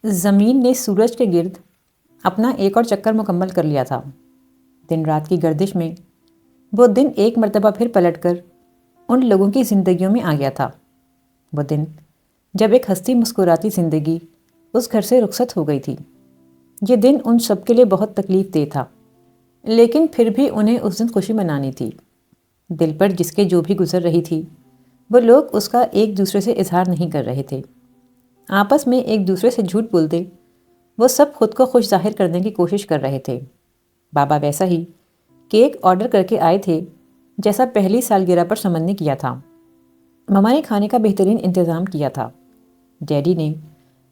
زمین نے سورج کے گرد اپنا ایک اور چکر مکمل کر لیا تھا۔ دن رات کی گردش میں وہ دن ایک مرتبہ پھر پلٹ کر ان لوگوں کی زندگیوں میں آ گیا تھا۔ وہ دن جب ایک ہستی مسکراتی زندگی اس گھر سے رخصت ہو گئی تھی۔ یہ دن ان سب کے لیے بہت تکلیف دہ تھا، لیکن پھر بھی انہیں اس دن خوشی منانی تھی۔ دل پر جس کے جو بھی گزر رہی تھی، وہ لوگ اس کا ایک دوسرے سے اظہار نہیں کر رہے تھے۔ آپس میں ایک دوسرے سے جھوٹ بولتے وہ سب خود کو خوش ظاہر کرنے کی کوشش کر رہے تھے۔ بابا ویسا ہی کیک آرڈر کر کے آئے تھے جیسا پہلی سالگرہ پر سمن نے کیا تھا۔ مما نے کھانے کا بہترین انتظام کیا تھا۔ ڈیڈی نے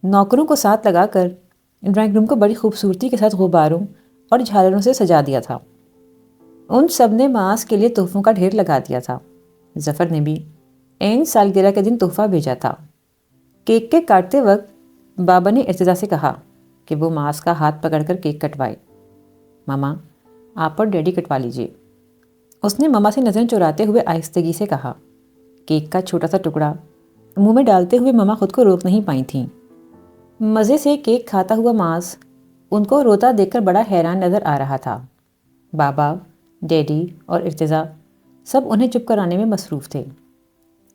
نوکروں کو ساتھ لگا کر ڈرائنگ روم کو بڑی خوبصورتی کے ساتھ غباروں اور جھالروں سے سجا دیا تھا۔ ان سب نے معاذ کے لیے تحفوں کا ڈھیر لگا دیا تھا۔ ظفر نے بھی عین سالگرہ کے دن تحفہ بھیجا تھا۔ کیک کے کاٹتے وقت بابا نے ارتضیٰ سے کہا کہ وہ معاذ کا ہاتھ پکڑ کر کیک کٹوائے۔ مما، آپ اور ڈیڈی کٹوا لیجیے، اس نے مما سے نظریں چراتے ہوئے آہستگی سے کہا۔ کیک کا چھوٹا سا ٹکڑا منہ میں ڈالتے ہوئے مما خود کو روک نہیں پائی تھیں۔ مزے سے کیک کھاتا ہوا معاذ ان کو روتا دیکھ کر بڑا حیران نظر آ رہا تھا۔ بابا، ڈیڈی اور ارتضیٰ سب انہیں چپ کرانے میں مصروف تھے۔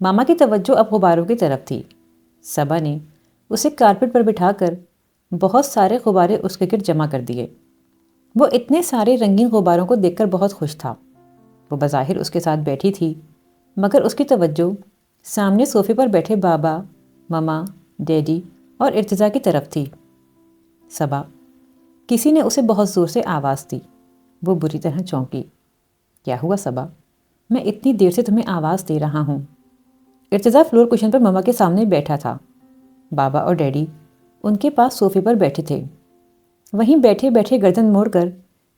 ماما کی توجہ اب غباروں کی طرف تھی۔ صبا نے اسے کارپٹ پر بٹھا کر بہت سارے غبارے اس کے گرد جمع کر دیے۔ وہ اتنے سارے رنگین غباروں کو دیکھ کر بہت خوش تھا۔ وہ بظاہر اس کے ساتھ بیٹھی تھی، مگر اس کی توجہ سامنے صوفے پر بیٹھے بابا، مما، ڈیڈی اور ارتضیٰ کی طرف تھی۔ صبا، کسی نے اسے بہت زور سے آواز دی۔ وہ بری طرح چونکی۔ کیا ہوا صبا؟ میں اتنی دیر سے تمہیں آواز دے رہا ہوں۔ ارتضیٰ فلور کشن پر مما کے سامنے بیٹھا تھا۔ بابا اور ڈیڈی ان کے پاس صوفے پر بیٹھے تھے۔ وہیں بیٹھے بیٹھے گردن موڑ کر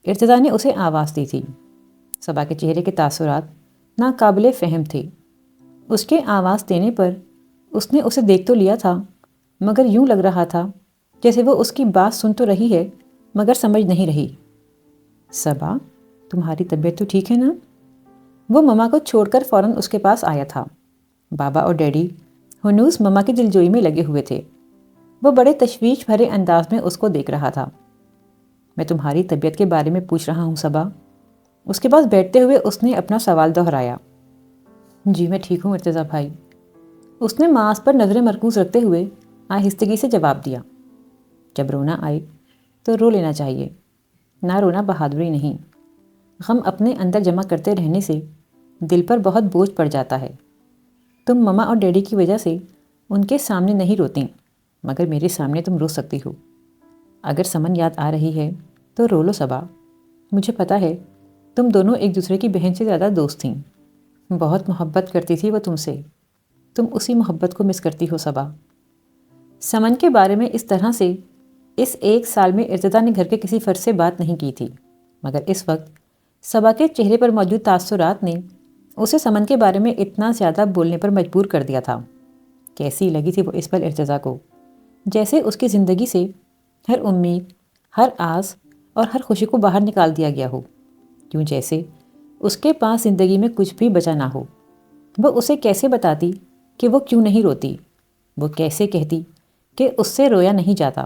ارتضیٰ نے اسے آواز دی تھی۔ صبا کے چہرے کے تاثرات ناقابل فہم تھے۔ اس کے آواز دینے پر اس نے اسے دیکھ تو لیا تھا، مگر یوں لگ رہا تھا جیسے وہ اس کی بات سن تو رہی ہے مگر سمجھ نہیں رہی۔ صبا، تمہاری طبیعت تو ٹھیک ہے نا؟ وہ مما کو چھوڑ کر فوراً اس کے پاس آیا تھا۔ بابا اور ڈیڈی ہنوز مما کی دلجوئی میں لگے ہوئے تھے۔ وہ بڑے تشویش بھرے انداز میں اس کو دیکھ رہا تھا۔ میں تمہاری طبیعت کے بارے میں پوچھ رہا ہوں صبا۔ اس کے پاس بیٹھتے ہوئے اس نے اپنا سوال دہرایا۔ جی میں ٹھیک ہوں ارتضیٰ بھائی، اس نے معاذ پر نظریں مرکوز رکھتے ہوئے آہستگی سے جواب دیا۔ جب رونا آئے تو رو لینا چاہیے، نہ رونا بہادری نہیں۔ غم اپنے اندر جمع کرتے رہنے سے دل پر بہت بوجھ پڑ جاتا ہے۔ تم مما اور ڈیڈی کی وجہ سے ان کے سامنے نہیں روتی، مگر میرے سامنے تم رو سکتی ہو۔ اگر سمن یاد آ رہی ہے تو رو لو صبا۔ مجھے پتہ ہے تم دونوں ایک دوسرے کی بہن سے زیادہ دوست تھیں۔ بہت محبت کرتی تھی وہ تم سے۔ تم اسی محبت کو مس کرتی ہو صبا۔ سمن کے بارے میں اس طرح سے اس ایک سال میں ارتضیٰ نے گھر کے کسی فرد سے بات نہیں کی تھی، مگر اس وقت صبا کے چہرے پر موجود تاثرات نے اسے سمن کے بارے میں اتنا زیادہ بولنے پر مجبور کر دیا تھا۔ کیسی لگی تھی وہ اس پل ارتضیٰ کو، جیسے اس کی زندگی سے ہر امید، ہر آس اور ہر خوشی کو باہر نکال دیا گیا ہو، کیوں جیسے اس کے پاس زندگی میں کچھ بھی بچا نہ ہو۔ وہ اسے کیسے بتاتی کہ وہ کیوں نہیں روتی؟ وہ کیسے کہتی کہ اس سے رویا نہیں جاتا؟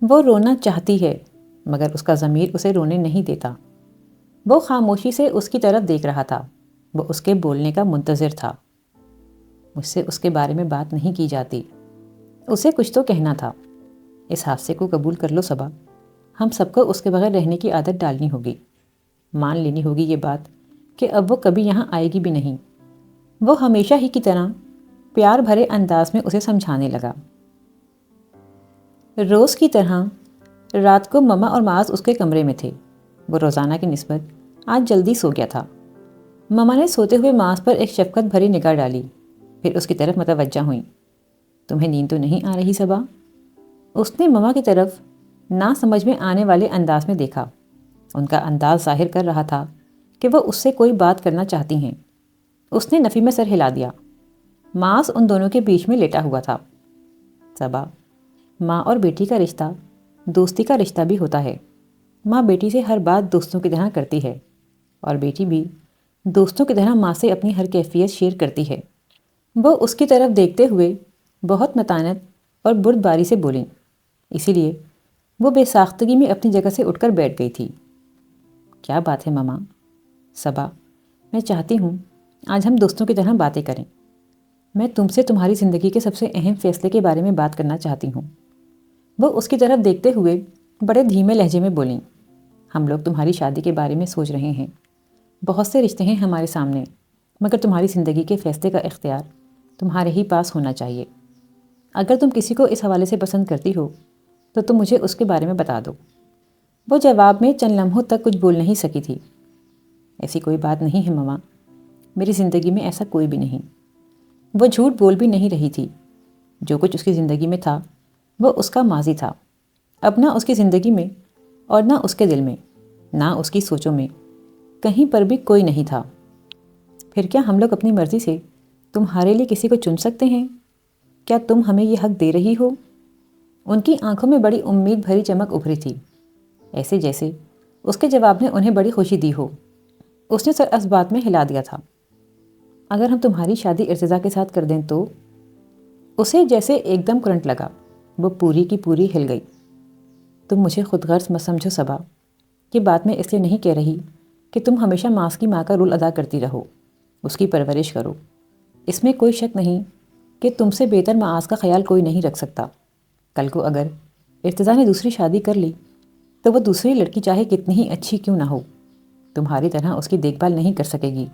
وہ رونا چاہتی ہے مگر اس کا ضمیر اسے رونے نہیں دیتا۔ وہ خاموشی سے اس کی طرف دیکھ رہا تھا۔ وہ اس کے بولنے کا منتظر تھا۔ مجھ سے اس کے بارے میں بات نہیں کی جاتی، اسے کچھ تو کہنا تھا۔ اس حادثے کو قبول کر لو صبا، ہم سب کو اس کے بغیر رہنے کی عادت ڈالنی ہوگی۔ مان لینی ہوگی یہ بات کہ اب وہ کبھی یہاں آئے گی بھی نہیں۔ وہ ہمیشہ ہی کی طرح پیار بھرے انداز میں اسے سمجھانے لگا۔ روز کی طرح رات کو مما اور معاذ اس کے کمرے میں تھے۔ وہ روزانہ کی نسبت آج جلدی سو گیا تھا۔ مما نے سوتے ہوئے معاذ پر ایک شفقت بھری نگاہ ڈالی، پھر اس کی طرف متوجہ ہوئیں۔ تمہیں نیند تو نہیں آ رہی صبا؟ اس نے مما کی طرف نہ سمجھ میں آنے والے انداز میں دیکھا۔ ان کا انداز ظاہر کر رہا تھا کہ وہ اس سے کوئی بات کرنا چاہتی ہیں۔ اس نے نفی میں سر ہلا دیا۔ معاذ ان دونوں کے بیچ میں لیٹا ہوا تھا۔ صبا، ماں اور بیٹی کا رشتہ دوستی کا رشتہ بھی ہوتا ہے۔ ماں بیٹی سے ہر بات دوستوں کی طرح کرتی ہے، اور بیٹی بھی دوستوں کی طرح ماں سے اپنی ہر کیفیت شیئر کرتی ہے۔ وہ اس کی طرف دیکھتے ہوئے بہت متانت اور بردباری سے بولیں۔ اسی لیے وہ بے ساختگی میں اپنی جگہ سے اٹھ کر بیٹھ گئی تھی۔ کیا بات ہے ماما؟ صبا، میں چاہتی ہوں آج ہم دوستوں کی طرح باتیں کریں۔ میں تم سے تمہاری زندگی کے سب سے اہم فیصلے کے بارے میں بات کرنا چاہتی ہوں۔ وہ اس کی طرف دیکھتے ہوئے بڑے دھیمے لہجے میں بولیں، ہم لوگ تمہاری شادی کے بارے میں سوچ رہے ہیں۔ بہت سے رشتے ہیں ہمارے سامنے، مگر تمہاری زندگی کے فیصلے کا اختیار تمہارے ہی پاس ہونا چاہیے۔ اگر تم کسی کو اس حوالے سے پسند کرتی ہو تو تم مجھے اس کے بارے میں بتا دو۔ وہ جواب میں چند لمحوں تک کچھ بول نہیں سکی تھی۔ ایسی کوئی بات نہیں ہے ماما، میری زندگی میں ایسا کوئی بھی نہیں۔ وہ جھوٹ بول بھی نہیں رہی تھی۔ جو کچھ اس کی زندگی میں تھا وہ اس کا ماضی تھا، اب نہ اس کی زندگی میں اور نہ اس کے دل میں، نہ اس کی سوچوں میں کہیں پر بھی کوئی نہیں تھا۔ پھر کیا ہم لوگ اپنی مرضی سے تمہارے لیے کسی کو چن سکتے ہیں؟ کیا تم ہمیں یہ حق دے رہی ہو؟ ان کی آنکھوں میں بڑی امید بھری چمک ابھری تھی، ایسے جیسے اس کے جواب نے انہیں بڑی خوشی دی ہو۔ اس نے سر اس بات میں ہلا دیا تھا۔ اگر ہم تمہاری شادی ارتضیٰ کے ساتھ کر دیں تو؟ اسے جیسے ایک دم کرنٹ لگا، وہ پوری کی پوری ہل گئی۔ تم مجھے خود غرض مت سمجھو صبا، یہ بات میں اس لیے نہیں کہہ رہی کہ تم ہمیشہ ماس کی ماں کا رول ادا کرتی رہو، اس کی پرورش کرو۔ اس میں کوئی شک نہیں کہ تم سے بہتر معاذ کا خیال کوئی نہیں رکھ سکتا۔ کل کو اگر ارتضیٰ نے دوسری شادی کر لی تو وہ دوسری لڑکی چاہے کتنی ہی اچھی کیوں نہ ہو، تمہاری طرح اس کی دیکھ بھال نہیں کر سکے گی۔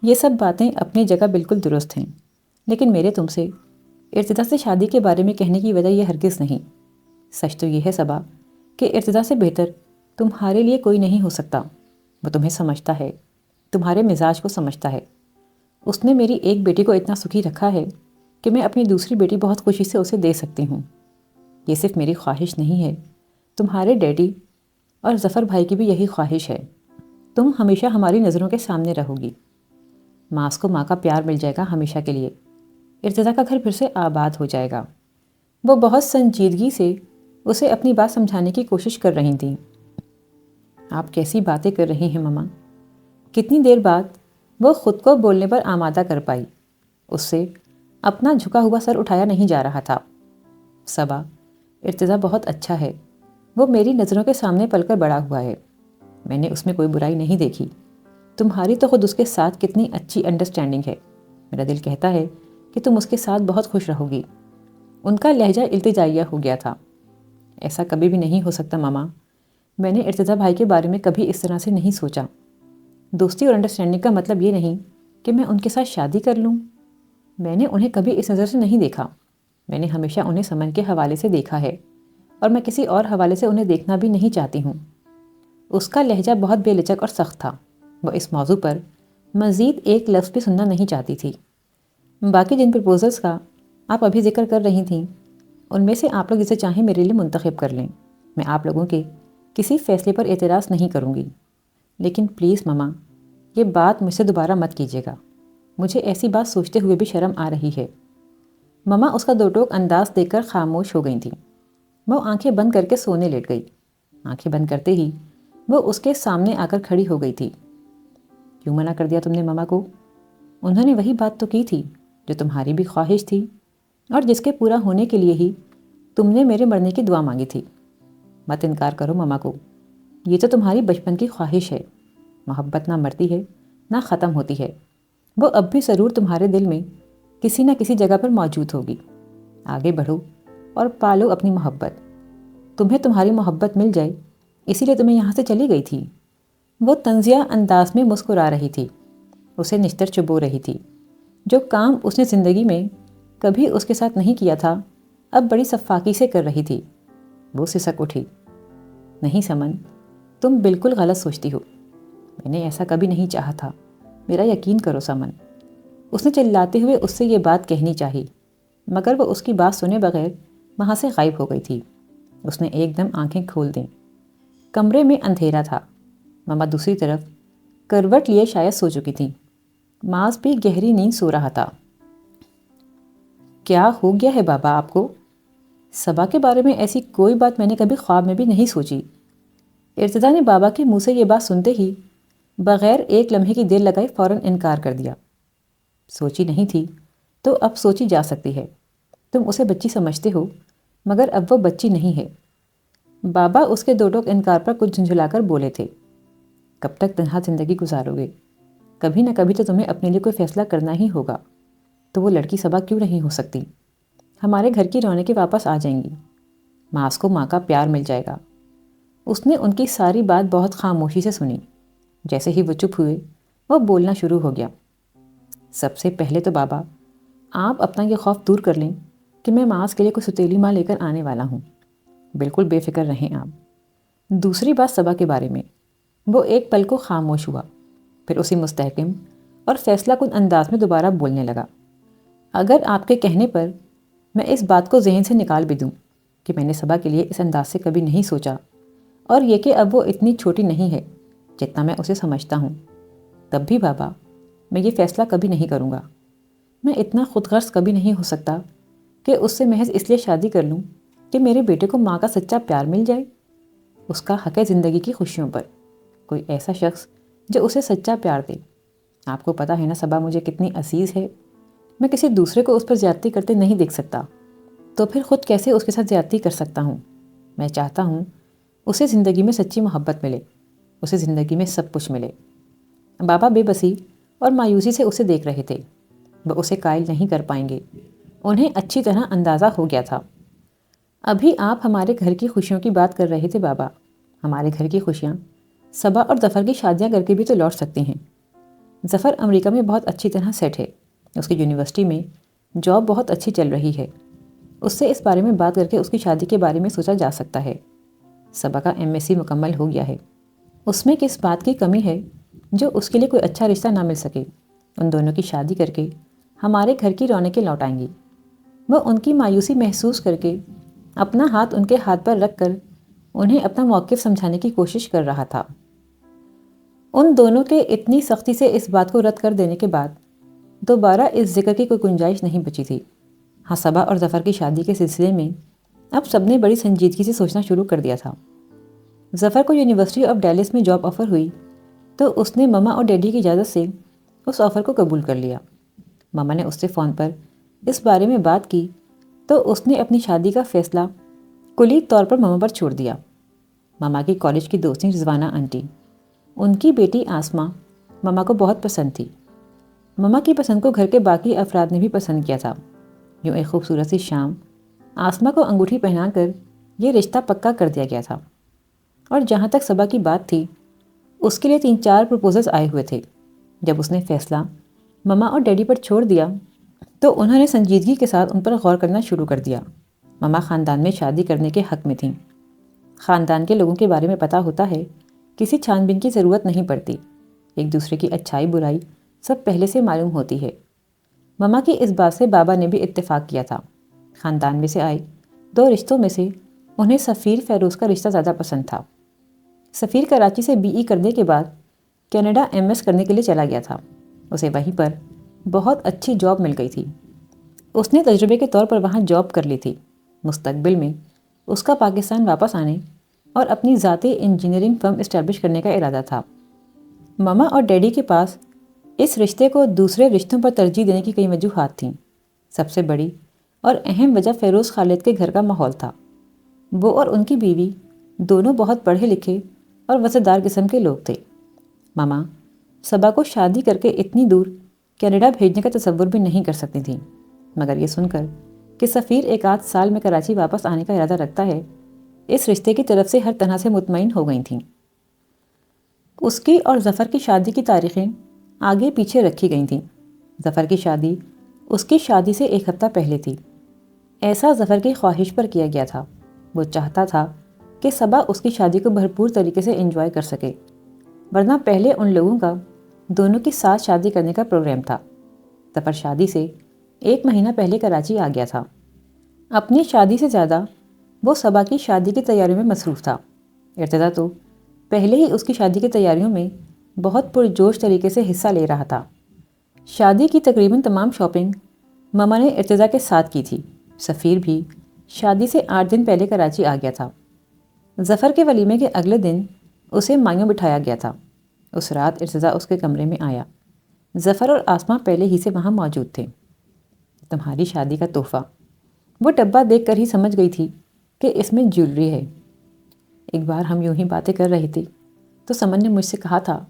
یہ سب باتیں اپنی جگہ بالکل درست ہیں، لیکن میرے تم سے ارتضیٰ سے شادی کے بارے میں کہنے کی وجہ یہ ہرگز نہیں۔ سچ تو یہ ہے صبا کہ ارتضیٰ سے بہتر تمہارے لیے کوئی نہیں ہو سکتا۔ وہ تمہیں سمجھتا ہے، تمہارے مزاج کو سمجھتا ہے۔ اس نے میری ایک بیٹی کو اتنا سکھی رکھا ہے کہ میں اپنی دوسری بیٹی بہت خوشی سے اسے دے سکتی ہوں۔ یہ صرف میری خواہش نہیں ہے، تمہارے ڈیڈی اور ظفر بھائی کی بھی یہی خواہش ہے۔ تم ہمیشہ ہماری نظروں کے سامنے رہو گی۔ ماس کو ماں کا پیار مل جائے گا ہمیشہ کے لیے، ارتضیٰ کا گھر پھر سے آباد ہو جائے گا۔ وہ بہت سنجیدگی سے اسے اپنی بات سمجھانے کی کوشش کر رہی تھیں۔ آپ کیسی باتیں کر رہی ہیں ماما؟ کتنی دیر بعد وہ خود کو بولنے پر آمادہ کر پائی۔ اس سے اپنا جھکا ہوا سر اٹھایا نہیں جا رہا تھا۔ صبا، ارتضیٰ بہت اچھا ہے، وہ میری نظروں کے سامنے پل کر بڑا ہوا ہے، میں نے اس میں کوئی برائی نہیں دیکھی۔ تمہاری تو خود اس کے ساتھ کتنی اچھی انڈرسٹینڈنگ ہے، میرا دل کہتا ہے کہ تم اس کے ساتھ بہت خوش رہو گی۔ ان کا لہجہ التجائیہ ہو گیا تھا۔ ایسا کبھی بھی نہیں ہو سکتا ماما، میں نے ارتضیٰ بھائی کے بارے میں کبھی اس طرح سے نہیں سوچا۔ دوستی اور انڈرسٹینڈنگ کا مطلب یہ نہیں کہ میں ان کے ساتھ شادی کر لوں۔ میں نے انہیں کبھی اس نظر سے نہیں دیکھا، میں نے ہمیشہ انہیں سمن کے حوالے سے دیکھا ہے، اور میں کسی اور حوالے سے انہیں دیکھنا بھی نہیں چاہتی ہوں۔ اس کا لہجہ بہت بے لچک اور سخت تھا۔ وہ اس موضوع پر مزید ایک لفظ بھی سننا نہیں چاہتی تھی۔ باقی جن پرپوزلز کا آپ ابھی ذکر کر رہی تھیں، ان میں سے آپ لوگ جسے چاہیں میرے لیے منتخب کر لیں۔ میں آپ لوگوں کے کسی فیصلے پر اعتراض نہیں کروں گی، لیکن پلیز ماما، یہ بات مجھ سے دوبارہ مت کیجیے گا۔ مجھے ایسی بات سوچتے ہوئے بھی شرم آ رہی ہے۔ ماما اس کا دو ٹوک انداز دیکھ کر خاموش ہو گئی تھیں۔ وہ آنکھیں بند کر کے سونے لیٹ گئی۔ آنکھیں بند کرتے ہی وہ اس کے سامنے آ کر کھڑی ہو گئی تھی۔ کیوں منع کر دیا تم نے ماما کو؟ انہوں نے وہی بات تو کی تھی جو تمہاری بھی خواہش تھی، اور جس کے پورا ہونے کے لیے ہی تم نے میرے مرنے کی دعا مانگی تھی۔ مت انکار کرو ماما کو، یہ تو تمہاری بچپن کی خواہش ہے۔ محبت نہ مرتی ہے نہ ختم ہوتی ہے، وہ اب بھی ضرور تمہارے دل میں کسی نہ کسی جگہ پر موجود ہوگی۔ آگے بڑھو اور پالو اپنی محبت۔ تمہیں تمہاری محبت مل جائے، اسی لیے تمہیں یہاں سے چلی گئی تھی۔ وہ طنزیہ انداز میں مسکرا رہی تھی، اسے نشتر چبو رہی تھی۔ جو کام اس نے زندگی میں کبھی اس کے ساتھ نہیں کیا تھا، اب بڑی سفاکی سے کر رہی تھی۔ وہ سسک اٹھی۔ نہیں سمن، تم بالکل غلط سوچتی ہو، میں نے ایسا کبھی نہیں چاہا تھا، میرا یقین کرو سمن۔ اس نے چلاتے ہوئے اس سے یہ بات کہنی چاہی، مگر وہ اس کی بات سنے بغیر وہاں سے غائب ہو گئی تھی۔ اس نے ایک دم آنکھیں کھول دیں۔ کمرے میں اندھیرا تھا۔ ماما دوسری طرف کروٹ لیے شاید سو چکی تھیں۔ ماس بھی گہری نیند سو رہا تھا۔ کیا ہو گیا ہے بابا آپ کو؟ صبا کے بارے میں ایسی کوئی بات میں نے کبھی خواب میں بھی نہیں سوچی۔ ارتضیٰ نے بابا کے منہ سے یہ بات سنتے ہی بغیر ایک لمحے کی دیر لگائے فوراً انکار کر دیا۔ سوچی نہیں تھی تو اب سوچی جا سکتی ہے۔ تم اسے بچی سمجھتے ہو، مگر اب وہ بچی نہیں ہے۔ بابا اس کے دو ٹوک انکار پر کچھ جھنجھلا کر بولے تھے، کب تک تنہا زندگی گزارو گے؟ کبھی نہ کبھی تو تمہیں اپنے لیے کوئی فیصلہ کرنا ہی ہوگا۔ تو وہ لڑکی صبا کیوں نہیں ہو سکتی؟ ہمارے گھر کی رونقیں واپس آ جائیں گی، ماس کو ماں کا پیار مل جائے گا۔ اس نے ان کی ساری بات بہت خاموشی سے سنی۔ جیسے ہی وہ چپ ہوئے، وہ بولنا شروع ہو گیا۔ سب سے پہلے تو بابا، آپ اپنا یہ خوف دور کر لیں کہ میں ماس کے لیے کوئی ستیلی ماں لے کر آنے والا ہوں۔ بالکل بے فکر رہیں آپ۔ دوسری بات صبا کے بارے میں۔ وہ ایک پل کو خاموش ہوا، پھر اسی مستحکم اور فیصلہ کن انداز میں دوبارہ بولنے لگا۔ اگر آپ کے کہنے پر میں اس بات کو ذہن سے نکال بھی دوں کہ میں نے صبا کے لیے اس انداز سے کبھی نہیں سوچا، اور یہ کہ اب وہ اتنی چھوٹی نہیں ہے جتنا میں اسے سمجھتا ہوں، تب بھی بابا میں یہ فیصلہ کبھی نہیں کروں گا۔ میں اتنا خود غرض کبھی نہیں ہو سکتا کہ اس سے محض اس لیے شادی کر لوں کہ میرے بیٹے کو ماں کا سچا پیار مل جائے۔ اس کا حق ہے زندگی کی خوشیوں پر، کوئی ایسا شخص جو اسے سچا پیار دے۔ آپ کو پتہ ہے نا صبا مجھے کتنی عزیز ہے، میں کسی دوسرے کو اس پر زیادتی کرتے نہیں دیکھ سکتا، تو پھر خود کیسے اس کے ساتھ زیادتی کر سکتا ہوں؟ میں چاہتا ہوں اسے زندگی میں سچی محبت ملے، اسے زندگی میں سب کچھ ملے۔ بابا بے بسی اور مایوسی سے اسے دیکھ رہے تھے۔ وہ اسے قائل نہیں کر پائیں گے، انہیں اچھی طرح اندازہ ہو گیا تھا۔ ابھی آپ ہمارے گھر کی خوشیوں کی بات کر رہے تھے بابا، ہمارے گھر کی خوشیاں صبا اور ظفر کی شادیاں کر کے بھی تو لوٹ سکتی ہیں۔ ظفر امریکہ میں بہت اچھی طرح سیٹ ہے، اس کی یونیورسٹی میں جاب بہت اچھی چل رہی ہے، اس سے اس بارے میں بات کر کے اس کی شادی کے بارے میں سوچا جا سکتا ہے۔ صبا کا MSc مکمل ہو گیا ہے، اس میں کس بات کی کمی ہے جو اس کے لیے کوئی اچھا رشتہ نہ مل سکے؟ ان دونوں کی شادی کر کے ہمارے گھر کی رونقیں لوٹ آئیں گی۔ وہ ان کی مایوسی محسوس کر کے اپنا ہاتھ ان کے ہاتھ پر رکھ کر انہیں اپنا موقف سمجھانے کی کوشش کر رہا تھا۔ ان دونوں کے اتنی سختی سے اس بات کو رد کر دینے کے بعد دوبارہ اس ذکر کی کوئی گنجائش نہیں بچی تھی۔ ہاں، صبا اور ظفر کی شادی کے سلسلے میں اب سب نے بڑی سنجیدگی سے سوچنا شروع کر دیا تھا۔ ظفر کو یونیورسٹی آف ڈیلس میں جاب آفر ہوئی تو اس نے مما اور ڈیڈی کی اجازت سے اس آفر کو قبول کر لیا۔ مما نے اس سے فون پر اس بارے میں بات کی تو اس نے اپنی شادی کا فیصلہ کلی طور پر مما پر چھوڑ دیا۔ مما کی کالج کی دوستی رضوانہ آنٹی، ان کی بیٹی آسمہ مما کو بہت پسند تھی۔ مما کی پسند کو گھر کے باقی افراد نے بھی پسند کیا تھا۔ یوں ایک خوبصورت سی شام آسمہ کو انگوٹھی پہنا کر یہ رشتہ پکا کر دیا گیا تھا، اور جہاں تک صبا کی بات تھی اس کے لیے 3-4 پروپوزلز آئے ہوئے تھے۔ جب اس نے فیصلہ مما اور ڈیڈی پر چھوڑ دیا تو انہوں نے سنجیدگی کے ساتھ ان پر غور کرنا شروع کر دیا۔ مما خاندان میں شادی کرنے کے حق میں تھیں۔ خاندان کے لوگوں کے بارے میں پتہ ہوتا ہے، کسی چھان بین کی ضرورت نہیں پڑتی، ایک دوسرے کی اچھائی برائی سب پہلے سے معلوم ہوتی ہے۔ مما کی اس بات سے بابا نے بھی اتفاق کیا تھا۔ خاندان میں سے آئے 2 رشتوں میں سے انہیں سفیر فیروز کا رشتہ زیادہ پسند تھا۔ سفیر کراچی سے BE کرنے کے بعد کینیڈا MS کرنے کے لیے چلا گیا تھا۔ اسے وہیں پر بہت اچھی جاب مل گئی تھی۔ اس نے تجربے کے طور پر وہاں جاب کر لی تھی۔ مستقبل میں اس کا پاکستان واپس آنے اور اپنی ذاتی انجینئرنگ فرم اسٹیبلش کرنے کا ارادہ تھا۔ مما اور ڈیڈی کے پاس اس رشتے کو دوسرے رشتوں پر ترجیح دینے کی کئی وجوہات تھیں۔ سب سے بڑی اور اہم وجہ فیروز خالد کے گھر کا ماحول تھا۔ وہ اور ان کی بیوی دونوں بہت پڑھے لکھے اور وفادار قسم کے لوگ تھے۔ مما صبا کو شادی کر کے اتنی دور کینیڈا بھیجنے کا تصور بھی نہیں کر سکتی تھیں، مگر یہ سن کر کہ سفیر 1 سال میں کراچی واپس آنے کا ارادہ رکھتا ہے، اس رشتے کی طرف سے ہر طرح سے مطمئن ہو گئی تھیں۔ اس کی اور ظفر کی شادی کی تاریخیں آگے پیچھے رکھی گئی تھیں۔ ظفر کی شادی اس کی شادی سے 1 ہفتہ پہلے تھی۔ ایسا ظفر کی خواہش پر کیا گیا تھا۔ وہ چاہتا تھا کہ صبا اس کی شادی کو بھرپور طریقے سے انجوائے کر سکے، ورنہ پہلے ان لوگوں کا دونوں کی ساتھ شادی کرنے کا پروگرام تھا۔ ظفر شادی سے 1 مہینہ پہلے کراچی آ گیا تھا۔ اپنی شادی سے زیادہ وہ صبا کی شادی کی تیاریوں میں مصروف تھا۔ ارتضیٰ تو پہلے ہی اس کی شادی کی تیاریوں میں بہت پرجوش طریقے سے حصہ لے رہا تھا۔ شادی کی تقریباً تمام شاپنگ مما نے ارتضیٰ کے ساتھ کی تھی۔ سفیر بھی شادی سے 8 دن پہلے کراچی آ گیا تھا۔ ظفر کے ولیمے کے اگلے دن اسے مایوں بٹھایا گیا تھا۔ اس رات ارتضیٰ اس کے کمرے میں آیا۔ ظفر اور آسمہ پہلے ہی سے وہاں موجود تھے۔ تمہاری شادی کا تحفہ، وہ ڈبہ دیکھ کر ہی سمجھ گئی تھی کہ اس میں جیولری ہے۔ ایک بار ہم یوں ہی باتیں کر رہی تھی تو سمن نے مجھ سے کہا تھا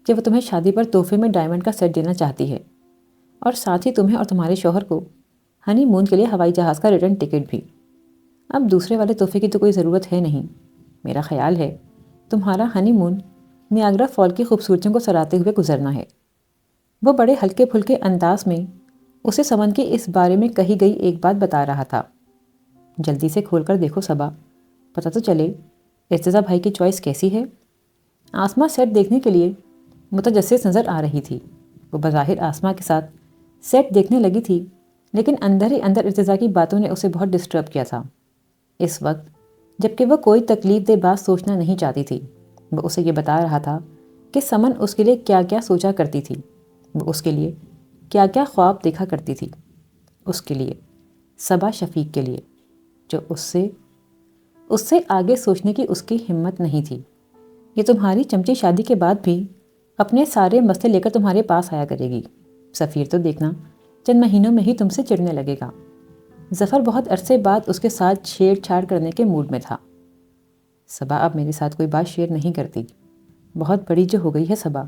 کہ وہ تمہیں شادی پر تحفے میں ڈائمنڈ کا سیٹ دینا چاہتی ہے، اور ساتھ ہی تمہیں اور تمہارے شوہر کو ہنی مون کے لیے ہوائی جہاز کا ریٹرن ٹکٹ بھی۔ اب دوسرے والے تحفے کی تو کوئی ضرورت ہے نہیں۔ میرا خیال ہے تمہارا ہنی مون نیاگرا فال کی خوبصورتیوں کو سراتے ہوئے گزرنا ہے۔ وہ بڑے ہلکے پھلکے انداز میں اسے سمن کی اس بارے میں کہی گئی ایک بات بتا رہا تھا۔ جلدی سے کھول کر دیکھو صبا، پتہ تو چلے ارتضیٰ بھائی کی چوائس کیسی ہے۔ آسماں سیٹ دیکھنے کے لیے متجسس نظر آ رہی تھی۔ وہ بظاہر آسماں کے ساتھ سیٹ دیکھنے لگی تھی، لیکن اندر ہی اندر ارتضیٰ کی باتوں نے اسے بہت ڈسٹرب کیا تھا۔ اس وقت جبکہ وہ کوئی تکلیف دہ بات سوچنا نہیں چاہتی تھی، وہ اسے یہ بتا رہا تھا کہ سمن اس کے لیے کیا کیا سوچا کرتی تھی، وہ اس کے لیے کیا کیا خواب دیکھا کرتی تھی، اس کے لیے، صبا شفیق کے لیے، جو اس سے آگے سوچنے کی اس کی ہمت نہیں تھی۔ یہ تمہاری چمچی شادی کے بعد بھی اپنے سارے مسئلے لے کر تمہارے پاس آیا کرے گی۔ سفیر تو دیکھنا چند مہینوں میں ہی تم سے چڑھنے لگے گا۔ ظفر بہت عرصے بعد اس کے ساتھ چھیڑ چھاڑ کرنے کے موڈ میں تھا۔ صبا اب میرے ساتھ کوئی بات شیئر نہیں کرتی، بہت بڑی جو ہو گئی ہے صبا،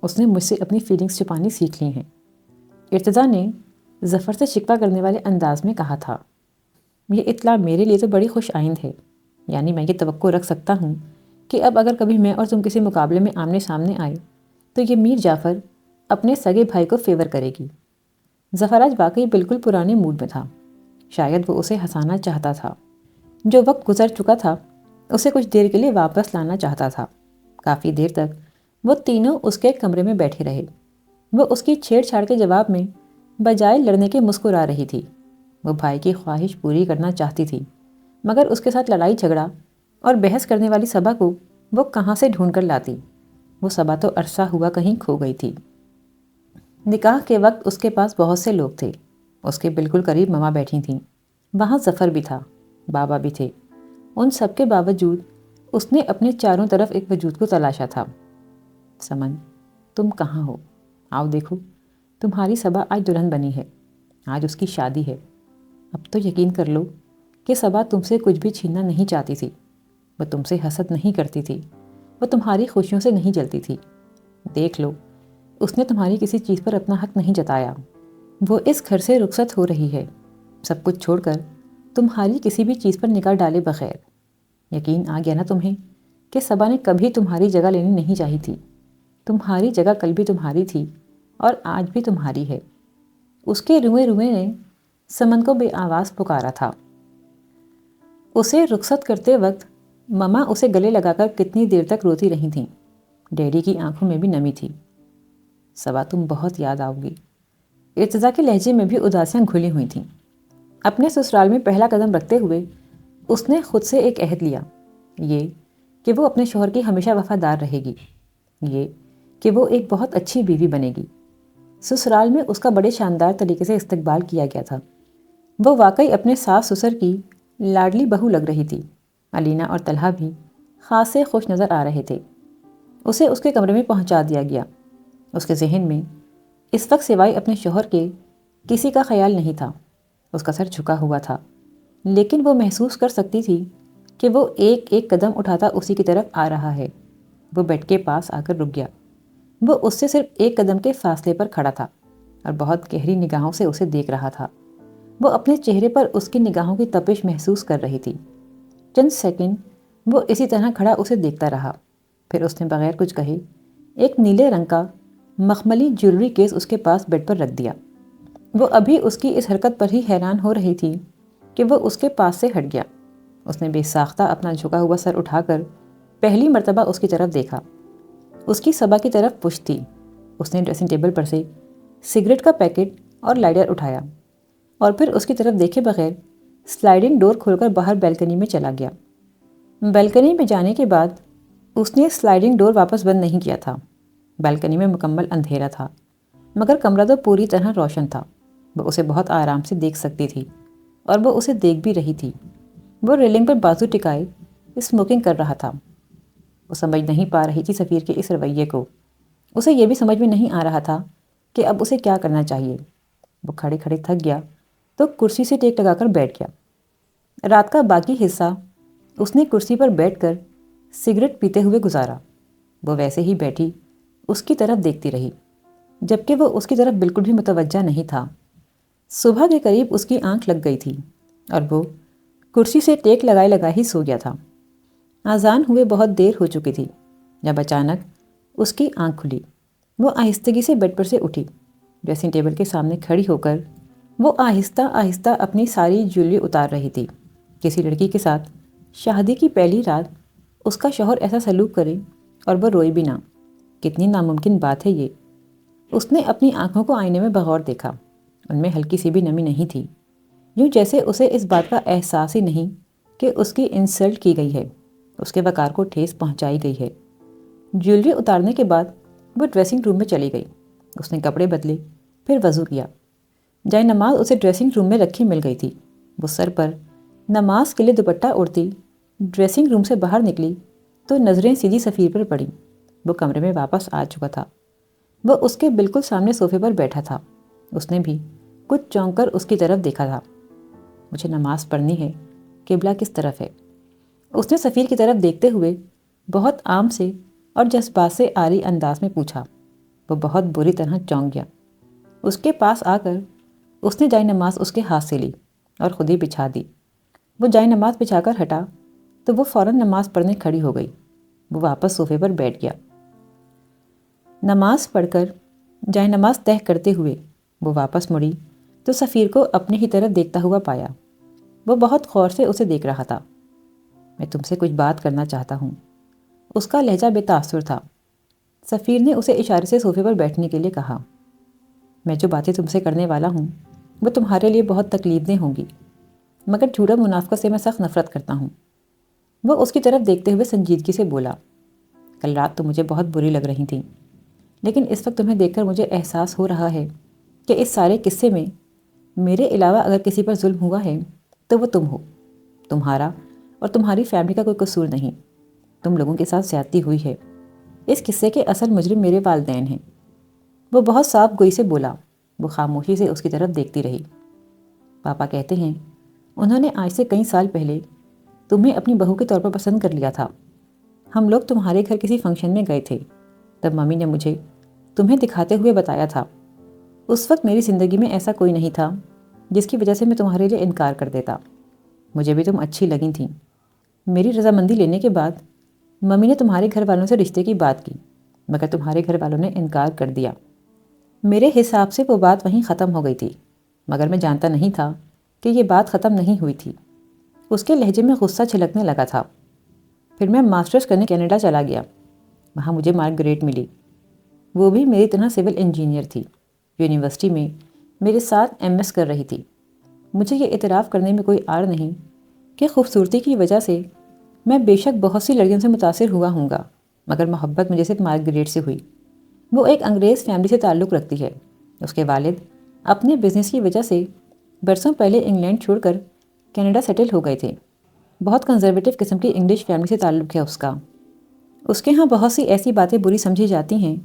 اس نے مجھ سے اپنی فیلنگز چھپانی سیکھ لی ہیں، ارتضیٰ نے ظفر سے شکوہ کرنے والے انداز میں کہا تھا۔ یہ اطلاع میرے لیے تو بڑی خوش آئند ہے، یعنی میں یہ توقع رکھ سکتا ہوں کہ اب اگر کبھی میں اور تم کسی مقابلے میں آمنے سامنے آئے تو یہ میر جعفر اپنے سگے بھائی کو فیور کرے گی۔ ظفر آج واقعی بالکل پرانے موڈ میں تھا، شاید وہ اسے ہنسانا چاہتا تھا۔ جو وقت گزر چکا تھا اسے کچھ دیر کے لیے واپس لانا چاہتا تھا۔ کافی دیر تک وہ تینوں اس کے کمرے میں بیٹھے رہے۔ وہ اس کی چھیڑ چھاڑ کے جواب میں بجائے لڑنے کے مسکرا رہی تھی۔ وہ بھائی کی خواہش پوری کرنا چاہتی تھی، مگر اس کے ساتھ لڑائی جھگڑا اور بحث کرنے والی صبا کو وہ کہاں سے ڈھونڈ کر لاتی؟ وہ صبا تو عرصہ ہوا کہیں کھو گئی تھی۔ نکاح کے وقت اس کے پاس بہت سے لوگ تھے۔ اس کے بالکل قریب مما بیٹھی تھیں، وہاں ظفر بھی تھا، بابا بھی تھے۔ ان سب کے باوجود اس نے اپنے چاروں طرف ایک وجود کو تلاشا تھا۔ سمن، تم کہاں ہو؟ آؤ دیکھو، تمہاری صبا آج دلہن بنی ہے، آج اس کی شادی ہے۔ اب تو یقین کر لو کہ صبا تم سے کچھ بھی چھیننا نہیں چاہتی تھی، وہ تم سے حسد نہیں کرتی تھی، وہ تمہاری خوشیوں سے نہیں جلتی تھی۔ دیکھ لو، اس نے تمہاری کسی چیز پر اپنا حق نہیں جتایا۔ وہ اس گھر سے رخصت ہو رہی ہے، سب کچھ چھوڑ کر تمہاری کسی بھی چیز پر نگاہ ڈالے بغیر۔ یقین آ گیا نا تمہیں کہ صبا نے کبھی تمہاری جگہ لینی نہیں چاہی تھی۔ تمہاری جگہ کل بھی تمہاری تھی اور آج بھی تمہاری ہے۔ اس کے روئے روئے نے سمن کو بے آواز پکارا تھا۔ اسے رخصت کرتے وقت مما اسے گلے لگا کر کتنی دیر تک روتی رہی تھیں۔ ڈیڈی کی آنکھوں میں بھی نمی تھی۔ صبا تم بہت یاد آؤ گی۔ ارتضیٰ کے لہجے میں بھی اداسیاں گھلی ہوئی تھیں۔ اپنے سسرال میں پہلا قدم رکھتے ہوئے اس نے خود سے ایک عہد لیا، یہ کہ وہ اپنے شوہر کی ہمیشہ وفادار رہے گی، یہ کہ وہ ایک بہت اچھی بیوی بنے گی۔ سسرال میں اس کا بڑے شاندار طریقے سے استقبال کیا گیا تھا۔ وہ واقعی اپنے ساس سسر کی لاڈلی بہو لگ رہی تھی۔ علینا اور طلحہ بھی خاصے خوش نظر آ رہے تھے۔ اسے اس کے کمرے میں پہنچا دیا گیا۔ اس کے ذہن میں اس وقت سوائے اپنے شوہر کے کسی کا خیال نہیں تھا۔ اس کا سر جھکا ہوا تھا، لیکن وہ محسوس کر سکتی تھی کہ وہ ایک ایک قدم اٹھاتا اسی کی طرف آ رہا ہے۔ وہ بیڈ کے پاس آ کر رک گیا۔ وہ اس سے صرف ایک قدم کے فاصلے پر کھڑا تھا اور بہت گہری نگاہوں سے اسے دیکھ رہا تھا۔ وہ اپنے چہرے پر اس کی نگاہوں کی تپش محسوس کر رہی تھی۔ چند سیکنڈ وہ اسی طرح کھڑا اسے دیکھتا رہا، پھر اس نے بغیر کچھ کہے ایک نیلے رنگ کا مخملی جیولری کیس اس کے پاس بیڈ پر رکھ دیا۔ وہ ابھی اس کی اس حرکت پر ہی حیران ہو رہی تھی کہ وہ اس کے پاس سے ہٹ گیا۔ اس نے بے ساختہ اپنا جھکا ہوا سر اٹھا کر پہلی مرتبہ اس کی طرف دیکھا۔ اس کی صبا کی طرف پشت تھی۔ اس نے ڈریسنگ ٹیبل پر سے سگریٹ کا پیکٹ اور لائٹر اٹھایا اور پھر اس کی طرف دیکھے بغیر سلائڈنگ ڈور کھول کر باہر بیلکنی میں چلا گیا۔ بیلکنی میں جانے کے بعد اس نے سلائڈنگ ڈور واپس بند نہیں کیا تھا۔ بیلکنی میں مکمل اندھیرا تھا، مگر کمرہ تو پوری طرح روشن تھا۔ وہ اسے بہت آرام سے دیکھ سکتی تھی اور وہ اسے دیکھ بھی رہی تھی۔ وہ ریلنگ پر بازو ٹکائے اسموکنگ کر رہا تھا۔ وہ سمجھ نہیں پا رہی تھی سفیر کے اس رویے کو۔ اسے یہ بھی سمجھ میں نہیں آ رہا تھا کہ اب اسے کیا کرنا چاہیے۔ وہ کھڑے کھڑے تھک گیا تو کرسی سے ٹیک لگا کر بیٹھ گیا۔ رات کا باقی حصہ اس نے کرسی پر بیٹھ کر سگریٹ پیتے ہوئے گزارا۔ وہ ویسے ہی بیٹھی اس کی طرف دیکھتی رہی، جبکہ وہ اس کی طرف بالکل بھی متوجہ نہیں تھا۔ صبح کے قریب اس کی آنکھ لگ گئی تھی اور وہ کرسی سے ٹیک لگائے لگا ہی سو گیا تھا۔ اذان ہوئے بہت دیر ہو چکی تھی جب اچانک اس کی آنکھ کھلی۔ وہ آہستگی سے بیڈ پر سے اٹھی، ڈریسنگ ٹیبل کے سامنے کھڑی ہو کر وہ آہستہ آہستہ اپنی ساری جویلری اتار رہی تھی۔ کسی لڑکی کے ساتھ شادی کی پہلی رات اس کا شوہر ایسا سلوک کرے اور وہ روئے بھی نہ، کتنی ناممکن بات ہے یہ۔ اس نے اپنی آنکھوں کو آئینے میں بغور دیکھا، ان میں ہلکی سی بھی نمی نہیں تھی، یوں جیسے اسے اس بات کا احساس ہی نہیں کہ اس کی انسلٹ کی گئی ہے، اس کے وقار کو ٹھیس پہنچائی گئی ہے۔ جویلری اتارنے کے بعد وہ ڈریسنگ روم میں چلی گئی۔ اس نے کپڑے بدلے، پھر وضو کیا۔ جائے نماز اسے ڈریسنگ روم میں رکھی مل گئی تھی۔ وہ سر پر نماز کے لیے دوپٹہ اوڑھتی ڈریسنگ روم سے باہر نکلی تو نظریں سیدھی سفیر پر پڑیں۔ وہ کمرے میں واپس آ چکا تھا۔ وہ اس کے بالکل سامنے صوفے پر بیٹھا تھا۔ اس نے بھی کچھ چونک کر اس کی طرف دیکھا تھا۔ مجھے نماز پڑھنی ہے، قبلہ کس طرف ہے؟ اس نے سفیر کی طرف دیکھتے ہوئے بہت عام سے اور جذبات سے عاری انداز میں پوچھا۔ وہ بہت بری طرح چونک گیا۔ اس کے پاس آ کر اس نے جائے نماز اس کے ہاتھ سے لی اور خود ہی بچھا دی۔ وہ جائے نماز بچھا کر ہٹا تو وہ فوراً نماز پڑھنے کھڑی ہو گئی۔ وہ واپس صوفے پر بیٹھ گیا۔ نماز پڑھ کر جائے نماز تہہ کرتے ہوئے وہ واپس مڑی تو سفیر کو اپنے ہی طرف دیکھتا ہوا پایا۔ وہ بہت غور سے اسے دیکھ رہا تھا۔ میں تم سے کچھ بات کرنا چاہتا ہوں۔ اس کا لہجہ بے تاثر تھا۔ سفیر نے اسے اشارے سے صوفے پر بیٹھنے کے لیے کہا۔ میں جو باتیں تم سے کرنے والا ہوں وہ تمہارے لیے بہت تکلیف دہ ہوں گی، مگر جھوٹا منافقت سے میں سخت نفرت کرتا ہوں۔ وہ اس کی طرف دیکھتے ہوئے سنجیدگی سے بولا، کل رات تو مجھے بہت بری لگ رہی تھیں، لیکن اس وقت تمہیں دیکھ کر مجھے احساس ہو رہا ہے کہ اس سارے قصے میں میرے علاوہ اگر کسی پر ظلم ہوا ہے تو وہ تم ہو۔ تمہارا اور تمہاری فیملی کا کوئی قصور نہیں، تم لوگوں کے ساتھ زیادتی ہوئی ہے۔ اس قصے کے اصل مجرم میرے والدین ہیں۔ وہ بہت صاف گوئی سے بولا۔ وہ خاموشی سے اس کی طرف دیکھتی رہی۔ پاپا کہتے ہیں انہوں نے آج سے کئی سال پہلے تمہیں اپنی بہو کے طور پر پسند کر لیا تھا۔ ہم لوگ تمہارے گھر کسی فنکشن میں گئے تھے، تب ممی نے مجھے تمہیں دکھاتے ہوئے بتایا تھا۔ اس وقت میری زندگی میں ایسا کوئی نہیں تھا جس کی وجہ سے میں تمہارے لیے انکار کر دیتا۔ مجھے بھی تم اچھی لگی تھیں۔ میری رضامندی لینے کے بعد ممی نے تمہارے گھر والوں سے رشتے کی بات کی، مگر تمہارے گھر والوں نے انکار کر دیا۔ میرے حساب سے وہ بات وہیں ختم ہو گئی تھی، مگر میں جانتا نہیں تھا کہ یہ بات ختم نہیں ہوئی تھی۔ اس کے لہجے میں غصہ چھلکنے لگا تھا۔ پھر میں ماسٹرز کرنے کینیڈا چلا گیا۔ وہاں مجھے مارگریٹ ملی، وہ بھی میری طرح سول انجینئر تھی۔ یونیورسٹی میں میرے ساتھ ایم ایس کر رہی تھی۔ مجھے یہ اعتراف کرنے میں کوئی عار نہیں کہ خوبصورتی کی وجہ سے میں بے شک بہت سی لڑکیوں سے متاثر ہوا ہوں گا، مگر محبت مجھے صرف مارگریٹ سے ہوئی۔ وہ ایک انگریز فیملی سے تعلق رکھتی ہے۔ اس کے والد اپنے بزنس کی وجہ سے برسوں پہلے انگلینڈ چھوڑ کر کینیڈا سیٹل ہو گئے تھے۔ بہت کنزرویٹو قسم کی انگلش فیملی سے تعلق ہے اس کا۔ اس کے ہاں بہت سی ایسی باتیں بری سمجھی جاتی ہیں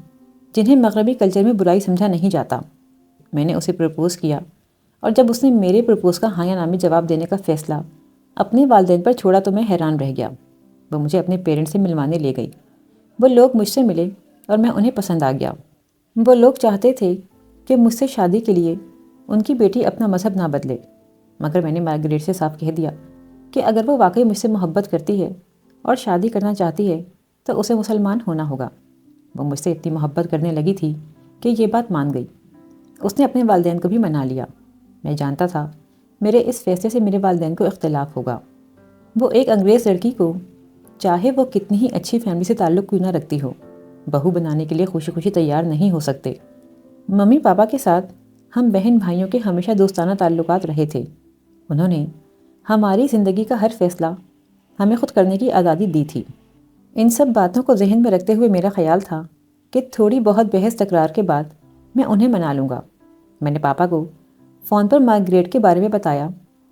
جنہیں مغربی کلچر میں برائی سمجھا نہیں جاتا۔ میں نے اسے پرپوز کیا، اور جب اس نے میرے پرپوز کا ہاں یا نامی جواب دینے کا فیصلہ اپنے والدین پر چھوڑا تو میں حیران رہ گیا۔ وہ مجھے اپنے پیرنٹس سے ملوانے لے گئی۔ وہ لوگ مجھ سے ملے اور میں انہیں پسند آ گیا۔ وہ لوگ چاہتے تھے کہ مجھ سے شادی کے لیے ان کی بیٹی اپنا مذہب نہ بدلے، مگر میں نے مارگریٹ سے صاف کہہ دیا کہ اگر وہ واقعی مجھ سے محبت کرتی ہے اور شادی کرنا چاہتی ہے تو اسے مسلمان ہونا ہوگا۔ وہ مجھ سے اتنی محبت کرنے لگی تھی کہ یہ بات مان گئی۔ اس نے اپنے والدین کو بھی منا لیا۔ میں جانتا تھا میرے اس فیصلے سے میرے والدین کو اختلاف ہوگا۔ وہ ایک انگریز لڑکی کو چاہے وہ کتنی ہی اچھی فیملی سے تعلق کیوں نہ رکھتی ہو، بہو بنانے کے لیے خوشی خوشی تیار نہیں ہو سکتے۔ ممی پاپا کے ساتھ ہم بہن بھائیوں کے ہمیشہ دوستانہ تعلقات رہے تھے۔ انہوں نے ہماری زندگی کا ہر فیصلہ ہمیں خود کرنے کی آزادی دی تھی۔ ان سب باتوں کو ذہن میں رکھتے ہوئے میرا خیال تھا کہ تھوڑی بہت بحث تکرار کے بعد میں انہیں منا لوں گا۔ میں نے پاپا کو فون پر مارگریٹ کے بارے میں بتایا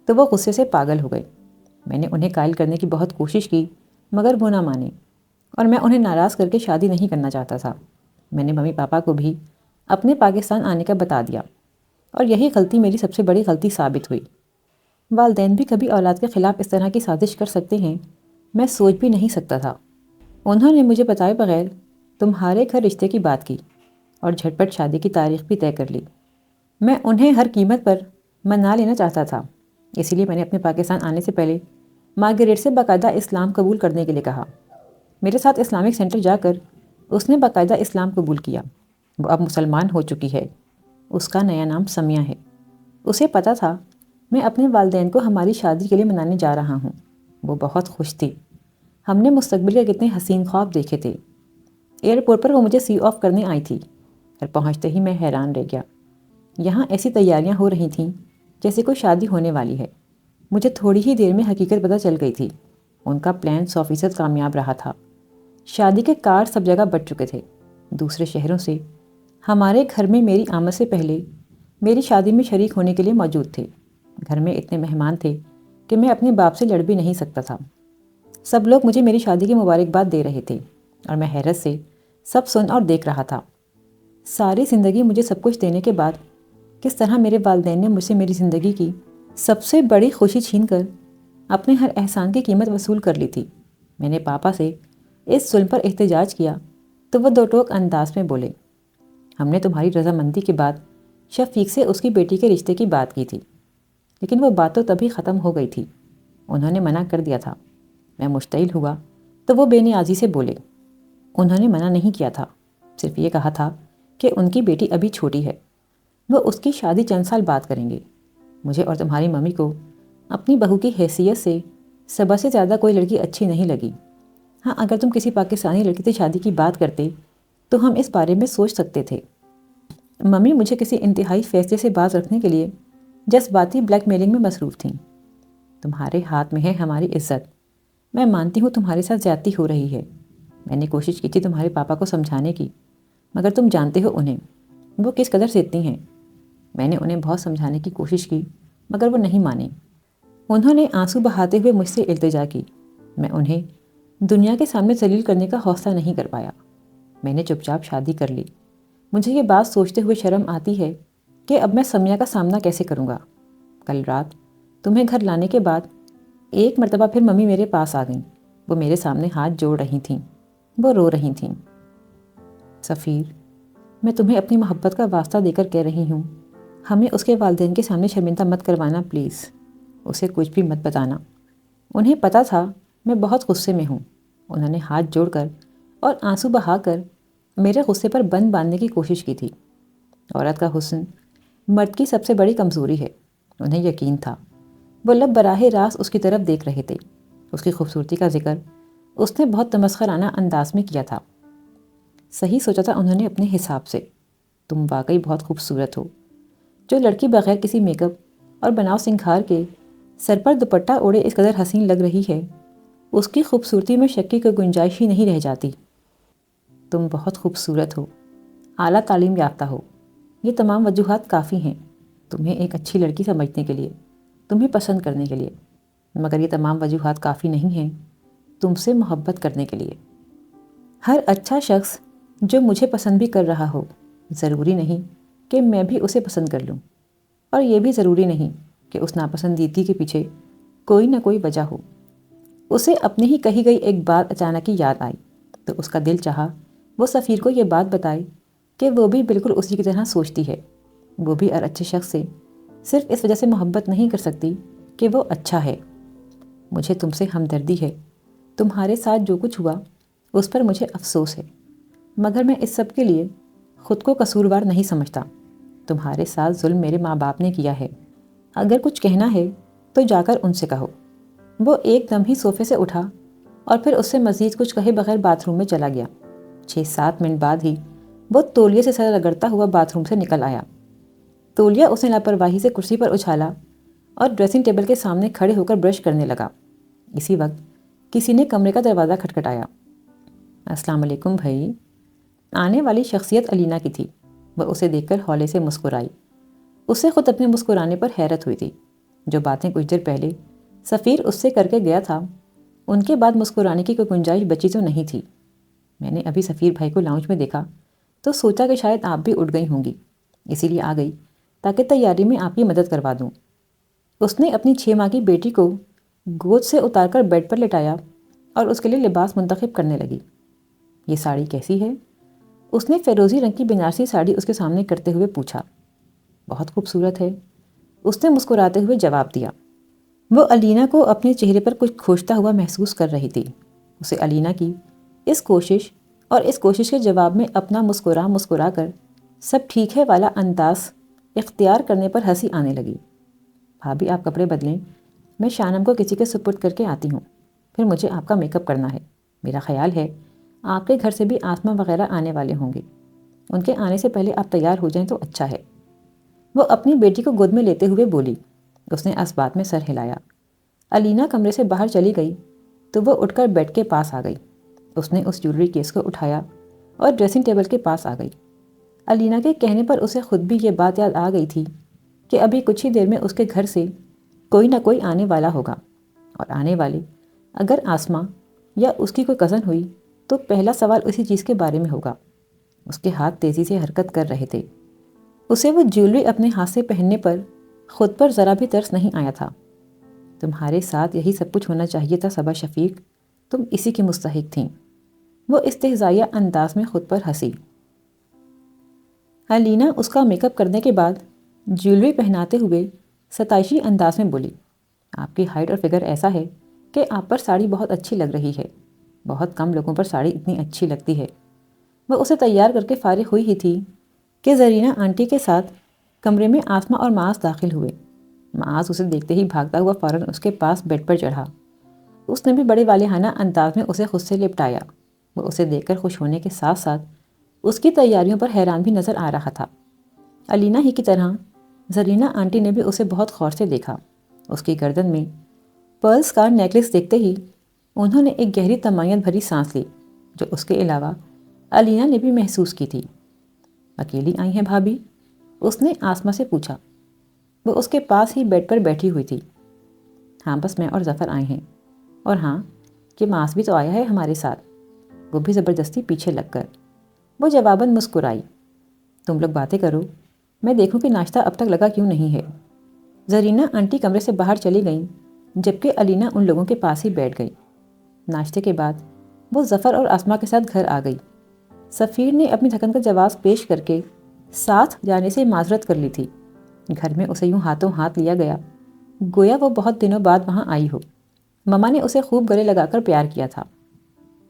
تو وہ غصے سے پاگل ہو گئے۔ میں نے انہیں قائل کرنے کی بہت کوشش کی، مگر وہ نہ مانے، اور میں انہیں ناراض کر کے شادی نہیں کرنا چاہتا تھا۔ میں نے ممی پاپا کو بھی اپنے پاکستان آنے کا بتا دیا۔ اور یہی غلطی میری سب سے بڑی غلطی ثابت ہوئی۔ والدین بھی کبھی اولاد کے خلاف اس طرح کی سازش کر سکتے ہیں، میں سوچ بھی نہیں سکتا تھا۔ انہوں نے مجھے بتائے بغیر تمہارے گھر رشتے کی بات کی اور جھٹ پٹ شادی کی تاریخ بھی طے کر لی۔ میں انہیں ہر قیمت پر منا لینا چاہتا تھا، اسی لیے میں نے اپنے پاکستان آنے سے پہلے مارگریٹ سے باقاعدہ اسلام قبول کرنے کے لیے کہا۔ میرے ساتھ اسلامک سینٹر جا کر اس نے باقاعدہ اسلام قبول کیا۔ وہ اب مسلمان ہو چکی ہے۔ اس کا نیا نام سمیہ ہے۔ اسے پتہ تھا میں اپنے والدین کو ہماری شادی کے لیے منانے جا رہا ہوں۔ وہ بہت خوش تھی۔ ہم نے مستقبل کے کتنے حسین خواب دیکھے تھے۔ ایئرپورٹ پر وہ مجھے سی آف کرنے آئی تھی۔ گھر پہنچتے ہی میں حیران رہ گیا۔ یہاں ایسی تیاریاں ہو رہی تھیں جیسے کوئی شادی ہونے والی ہے۔ مجھے تھوڑی ہی دیر میں حقیقت پتہ چل گئی تھی۔ ان کا پلان 100% کامیاب رہا تھا۔ شادی کے کارڈ سب جگہ بٹ چکے تھے، دوسرے شہروں سے۔ ہمارے گھر میں میری آمد سے پہلے میری شادی میں شریک ہونے کے لیے موجود تھے۔ گھر میں اتنے مہمان تھے کہ میں اپنے باپ سے لڑ بھی نہیں سکتا تھا۔ سب لوگ مجھے میری شادی کی مبارکباد دے رہے تھے اور میں حیرت سے سب سن اور دیکھ رہا تھا۔ ساری زندگی مجھے سب کچھ دینے کے بعد کس طرح میرے والدین نے مجھ سے میری زندگی کی سب سے بڑی خوشی چھین کر اپنے ہر احسان کی قیمت وصول کر لی تھی۔ میں نے پاپا سے اس ظلم پر احتجاج کیا تو وہ دو ٹوک انداز میں بولے، ہم نے تمہاری رضامندی کے بعد شفیق سے اس کی بیٹی کے رشتے کی بات کی تھی، لیکن وہ بات تو تبھی ختم ہو گئی تھی، انہوں نے منع کر دیا تھا۔ میں مشتعل ہوا تو وہ بے نیازی سے بولے، انہوں نے منع نہیں کیا تھا، صرف یہ کہا تھا کہ ان کی بیٹی ابھی چھوٹی ہے، وہ اس کی شادی چند سال بعد کریں گے۔ مجھے اور تمہاری ممی کو اپنی بہو کی حیثیت سے صبا سے زیادہ کوئی لڑکی اچھی نہیں لگی۔ ہاں، اگر تم کسی پاکستانی لڑکی سے شادی کی بات کرتے تو ہم اس بارے میں سوچ سکتے تھے۔ ممی مجھے کسی انتہائی فیصلے سے باز رکھنے کے لیے جذباتی بلیک میلنگ میں مصروف تھیں۔ تمہارے ہاتھ میں ہے ہماری عزت۔ میں مانتی ہوں تمہارے ساتھ زیادتی ہو رہی ہے۔ میں نے کوشش کی تھی تمہارے پاپا کو سمجھانے کی، مگر تم جانتے ہو انہیں، وہ کس قدر ضدی ہیں۔ میں نے انہیں بہت سمجھانے کی کوشش کی مگر وہ نہیں مانے۔ انہوں نے آنسو بہاتے ہوئے مجھ سے التجا کی۔ میں انہیں دنیا کے سامنے ذلیل کرنے کا حوصلہ نہیں کر پایا۔ میں نے چپ چاپ شادی کر لی۔ مجھے یہ بات سوچتے ہوئے شرم آتی ہے کہ اب میں سمیہ کا سامنا کیسے کروں گا۔ کل رات تمہیں گھر لانے کے بعد ایک مرتبہ پھر ممی میرے پاس آ گئیں۔ وہ میرے سامنے ہاتھ جوڑ رہی تھیں، وہ رو رہی تھیں۔ سفیر، میں تمہیں اپنی محبت کا واسطہ دے کر کہہ رہی ہوں، ہمیں اس کے والدین کے سامنے شرمندہ مت کروانا پلیز۔ اسے کچھ بھی مت بتانا۔ انہیں پتہ تھا میں بہت غصے میں ہوں۔ انہوں نے ہاتھ جوڑ کر اور آنسو بہا کر میرے غصے پر بند باندھنے کی کوشش کی تھی۔ عورت کا حسن مرد کی سب سے بڑی کمزوری ہے، انہیں یقین تھا۔ وہ لب براہ راست اس کی طرف دیکھ رہے تھے۔ اس کی خوبصورتی کا ذکر اس نے بہت تمسخرانہ انداز میں کیا تھا۔ صحیح سوچا تھا انہوں نے اپنے حساب سے، تم واقعی بہت خوبصورت ہو۔ جو لڑکی بغیر کسی میک اپ اور بناؤ سنگھار کے سر پر دوپٹہ اوڑھے اس قدر حسین لگ رہی ہے، اس کی خوبصورتی میں شک کی کوئی گنجائش ہی نہیں رہ جاتی۔ تم بہت خوبصورت ہو، اعلیٰ تعلیم یافتہ ہو، یہ تمام وجوہات کافی ہیں تمہیں ایک اچھی لڑکی سمجھنے کے لیے، تمہیں پسند کرنے کے لیے، مگر یہ تمام وجوہات کافی نہیں ہیں تم سے محبت کرنے کے لیے۔ ہر اچھا شخص جو مجھے پسند بھی کر رہا ہو، ضروری نہیں کہ میں بھی اسے پسند کر لوں، اور یہ بھی ضروری نہیں کہ اس ناپسندیدگی کے پیچھے کوئی نہ کوئی وجہ ہو۔ اسے اپنی ہی کہی گئی ایک بات اچانک ہی یاد آئی تو اس کا دل چاہا وہ سفیر کو یہ بات بتائے کہ وہ بھی بالکل اسی کی طرح سوچتی ہے۔ وہ بھی ہر اچھے شخص سے صرف اس وجہ سے محبت نہیں کر سکتی کہ وہ اچھا ہے۔ مجھے تم سے ہمدردی ہے، تمہارے ساتھ جو کچھ ہوا اس پر مجھے افسوس ہے، مگر میں اس سب کے لیے خود کو قصوروار نہیں سمجھتا۔ تمہارے ساتھ ظلم میرے ماں باپ نے کیا ہے، اگر کچھ کہنا ہے تو جا کر ان سے کہو۔ وہ ایک دم ہی صوفے سے اٹھا اور پھر اس سے مزید کچھ کہے بغیر باتھ روم میں چلا گیا۔ 6-7 منٹ بعد ہی وہ تولیے سے سر رگڑتا ہوا باتھ روم سے نکل آیا۔ تولیہ اس نے لاپرواہی سے کرسی پر اچھالا اور ڈریسنگ ٹیبل کے سامنے کھڑے ہو کر برش کرنے لگا۔ اسی وقت کسی نے کمرے کا دروازہ کھٹکھٹایا۔ السلام علیکم بھائی۔ آنے والی شخصیت علینا کی تھی۔ وہ اسے دیکھ کر ہولے سے مسکرائی۔ اسے خود اپنے مسکرانے پر حیرت ہوئی تھی۔ جو باتیں کچھ دیر پہلے سفیر اس سے کر کے گیا تھا، ان کے بعد مسکرانے کی کوئی گنجائش بچی تو نہیں تھی۔ میں نے ابھی سفیر بھائی کو لاؤنج میں دیکھا تو سوچا کہ شاید آپ بھی اٹھ گئی ہوں گی، اسی لیے آ گئی تاکہ تیاری میں آپ کی مدد کروا دوں۔ اس نے اپنی 6 ماہ کی بیٹی کو گود سے اتار کر بیڈ پر لٹایا اور اس کے لیے لباس منتخب کرنے لگی۔ یہ ساڑی کیسی ہے؟ اس نے فیروزی رنگ کی بنارسی ساڑی اس کے سامنے کرتے ہوئے پوچھا۔ بہت خوبصورت ہے، اس نے مسکراتے ہوئے جواب دیا۔ وہ علینا کو اپنے چہرے پر کچھ کھوجتا ہوا محسوس کر رہی تھی۔ اسے علینا کی اس کوشش کے جواب میں اپنا مسکرا کر سب ٹھیک ہے والا انداز اختیار کرنے پر ہنسی آنے لگی۔ بھابھی آپ کپڑے بدلیں، میں شانم کو کسی کے سپرد کر کے آتی ہوں، پھر مجھے آپ کا میک اپ کرنا ہے۔ میرا خیال ہے آپ کے گھر سے بھی آسما وغیرہ آنے والے ہوں گے، ان کے آنے سے پہلے آپ تیار ہو جائیں تو اچھا ہے۔ وہ اپنی بیٹی کو گود میں لیتے ہوئے بولی۔ اس نے اس بات میں سر ہلایا۔ علینا کمرے سے باہر چلی گئی تو وہ اٹھ کر بیڈ کے پاس آ گئی۔ اس نے اس جیولری کیس کو اٹھایا اور ڈریسنگ ٹیبل کے پاس آ گئی۔ علینا کے کہنے پر اسے خود بھی یہ بات یاد آ گئی تھی کہ ابھی کچھ ہی دیر میں اس کے گھر سے کوئی نہ کوئی آنے والا ہوگا، اور آنے والے اگر آسما یا اس کی کوئی کزن ہوئی تو پہلا سوال اسی چیز کے بارے میں ہوگا۔ اس کے ہاتھ تیزی سے حرکت کر رہے تھے۔ اسے وہ جیولری اپنے ہاتھ سے پہننے پر خود پر ذرا بھی ترس نہیں آیا تھا۔ تمہارے ساتھ یہی سب کچھ ہونا چاہیے تھا صبا شفیق، تم اسی کی مستحق تھیں۔ وہ استہزائیہ انداز میں خود پر ہنسی۔ علینا اس کا میک اپ کرنے کے بعد جیولری پہناتے ہوئے ستائشی انداز میں بولی، آپ کی ہائٹ اور فگر ایسا ہے کہ آپ پر ساڑی بہت اچھی لگ رہی ہے۔ بہت کم لوگوں پر ساڑی اتنی اچھی لگتی ہے۔ وہ اسے تیار کر کے فارغ ہوئی ہی تھی کہ زرینہ آنٹی کے ساتھ کمرے میں آسما اور معاذ داخل ہوئے۔ معاذ اسے دیکھتے ہی بھاگتا ہوا فوراً اس کے پاس بیڈ پر چڑھا۔ اس نے بھی بڑے والہانہ انداز میں اسے خود سے لپٹایا۔ وہ اسے دیکھ کر خوش ہونے کے ساتھ ساتھ اس کی تیاریوں پر حیران بھی نظر آ رہا تھا۔ علینا ہی کی طرح زرینہ آنٹی نے بھی اسے بہت غور سے دیکھا۔ اس کی گردن میں پرلز کا نیکلس دیکھتے ہی انہوں نے ایک گہری تمائیت بھری سانس لی، جو اس کے علاوہ علینا نے بھی محسوس کی تھی۔ اکیلی آئی ہیں بھابھی؟ اس نے آسما سے پوچھا۔ وہ اس کے پاس ہی بیڈ پر بیٹھی ہوئی تھی۔ ہاں بس میں اور ظفر آئے ہیں، اور ہاں کہ معاذ بھی تو آیا ہے ہمارے ساتھ، وہ بھی زبردستی پیچھے لگ کر۔ وہ جواباً مسکرائی۔ تم لوگ باتیں کرو، میں دیکھوں کہ ناشتہ اب تک لگا کیوں نہیں ہے۔ زرینہ آنٹی کمرے سے باہر چلی گئیں جبکہ علینا ان لوگوں کے پاس ہی بیٹھ گئی۔ ناشتے کے بعد وہ ظفر اور آسما کے ساتھ گھر آ گئی۔ سفیر نے اپنی تھکن کا جواز پیش کر کے ساتھ جانے سے معذرت کر لی تھی۔ گھر میں اسے یوں ہاتھوں ہاتھ لیا گیا گویا وہ بہت دنوں بعد وہاں آئی ہو۔ مما نے اسے خوب گلے لگا کر پیار کیا تھا۔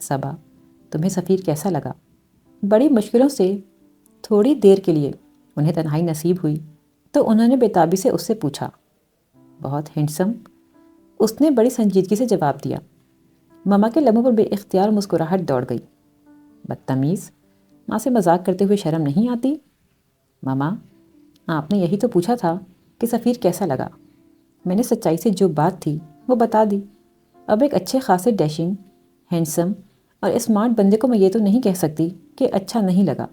صبا، تمہیں سفیر کیسا لگا؟ بڑی مشکلوں سے تھوڑی دیر کے لیے انہیں تنہائی نصیب ہوئی تو انہوں نے بےتابی سے اس سے پوچھا۔ بہت ہینڈسم، اس نے بڑی سنجیدگی سے جواب دیا۔ مما کے لبوں پر بے اختیار مسکراہٹ دوڑ گئی۔ بدتمیز، ماں سے مذاق کرتے ہوئے شرم نہیں آتی؟ مما، آپ نے یہی تو پوچھا تھا کہ سفیر کیسا لگا۔ میں نے سچائی سے جو بات تھی وہ بتا دی۔ اب ایک اچھے خاصے ڈیشنگ، ہینڈسم اور اسمارٹ بندے کو میں یہ تو نہیں کہہ سکتی کہ اچھا نہیں لگا۔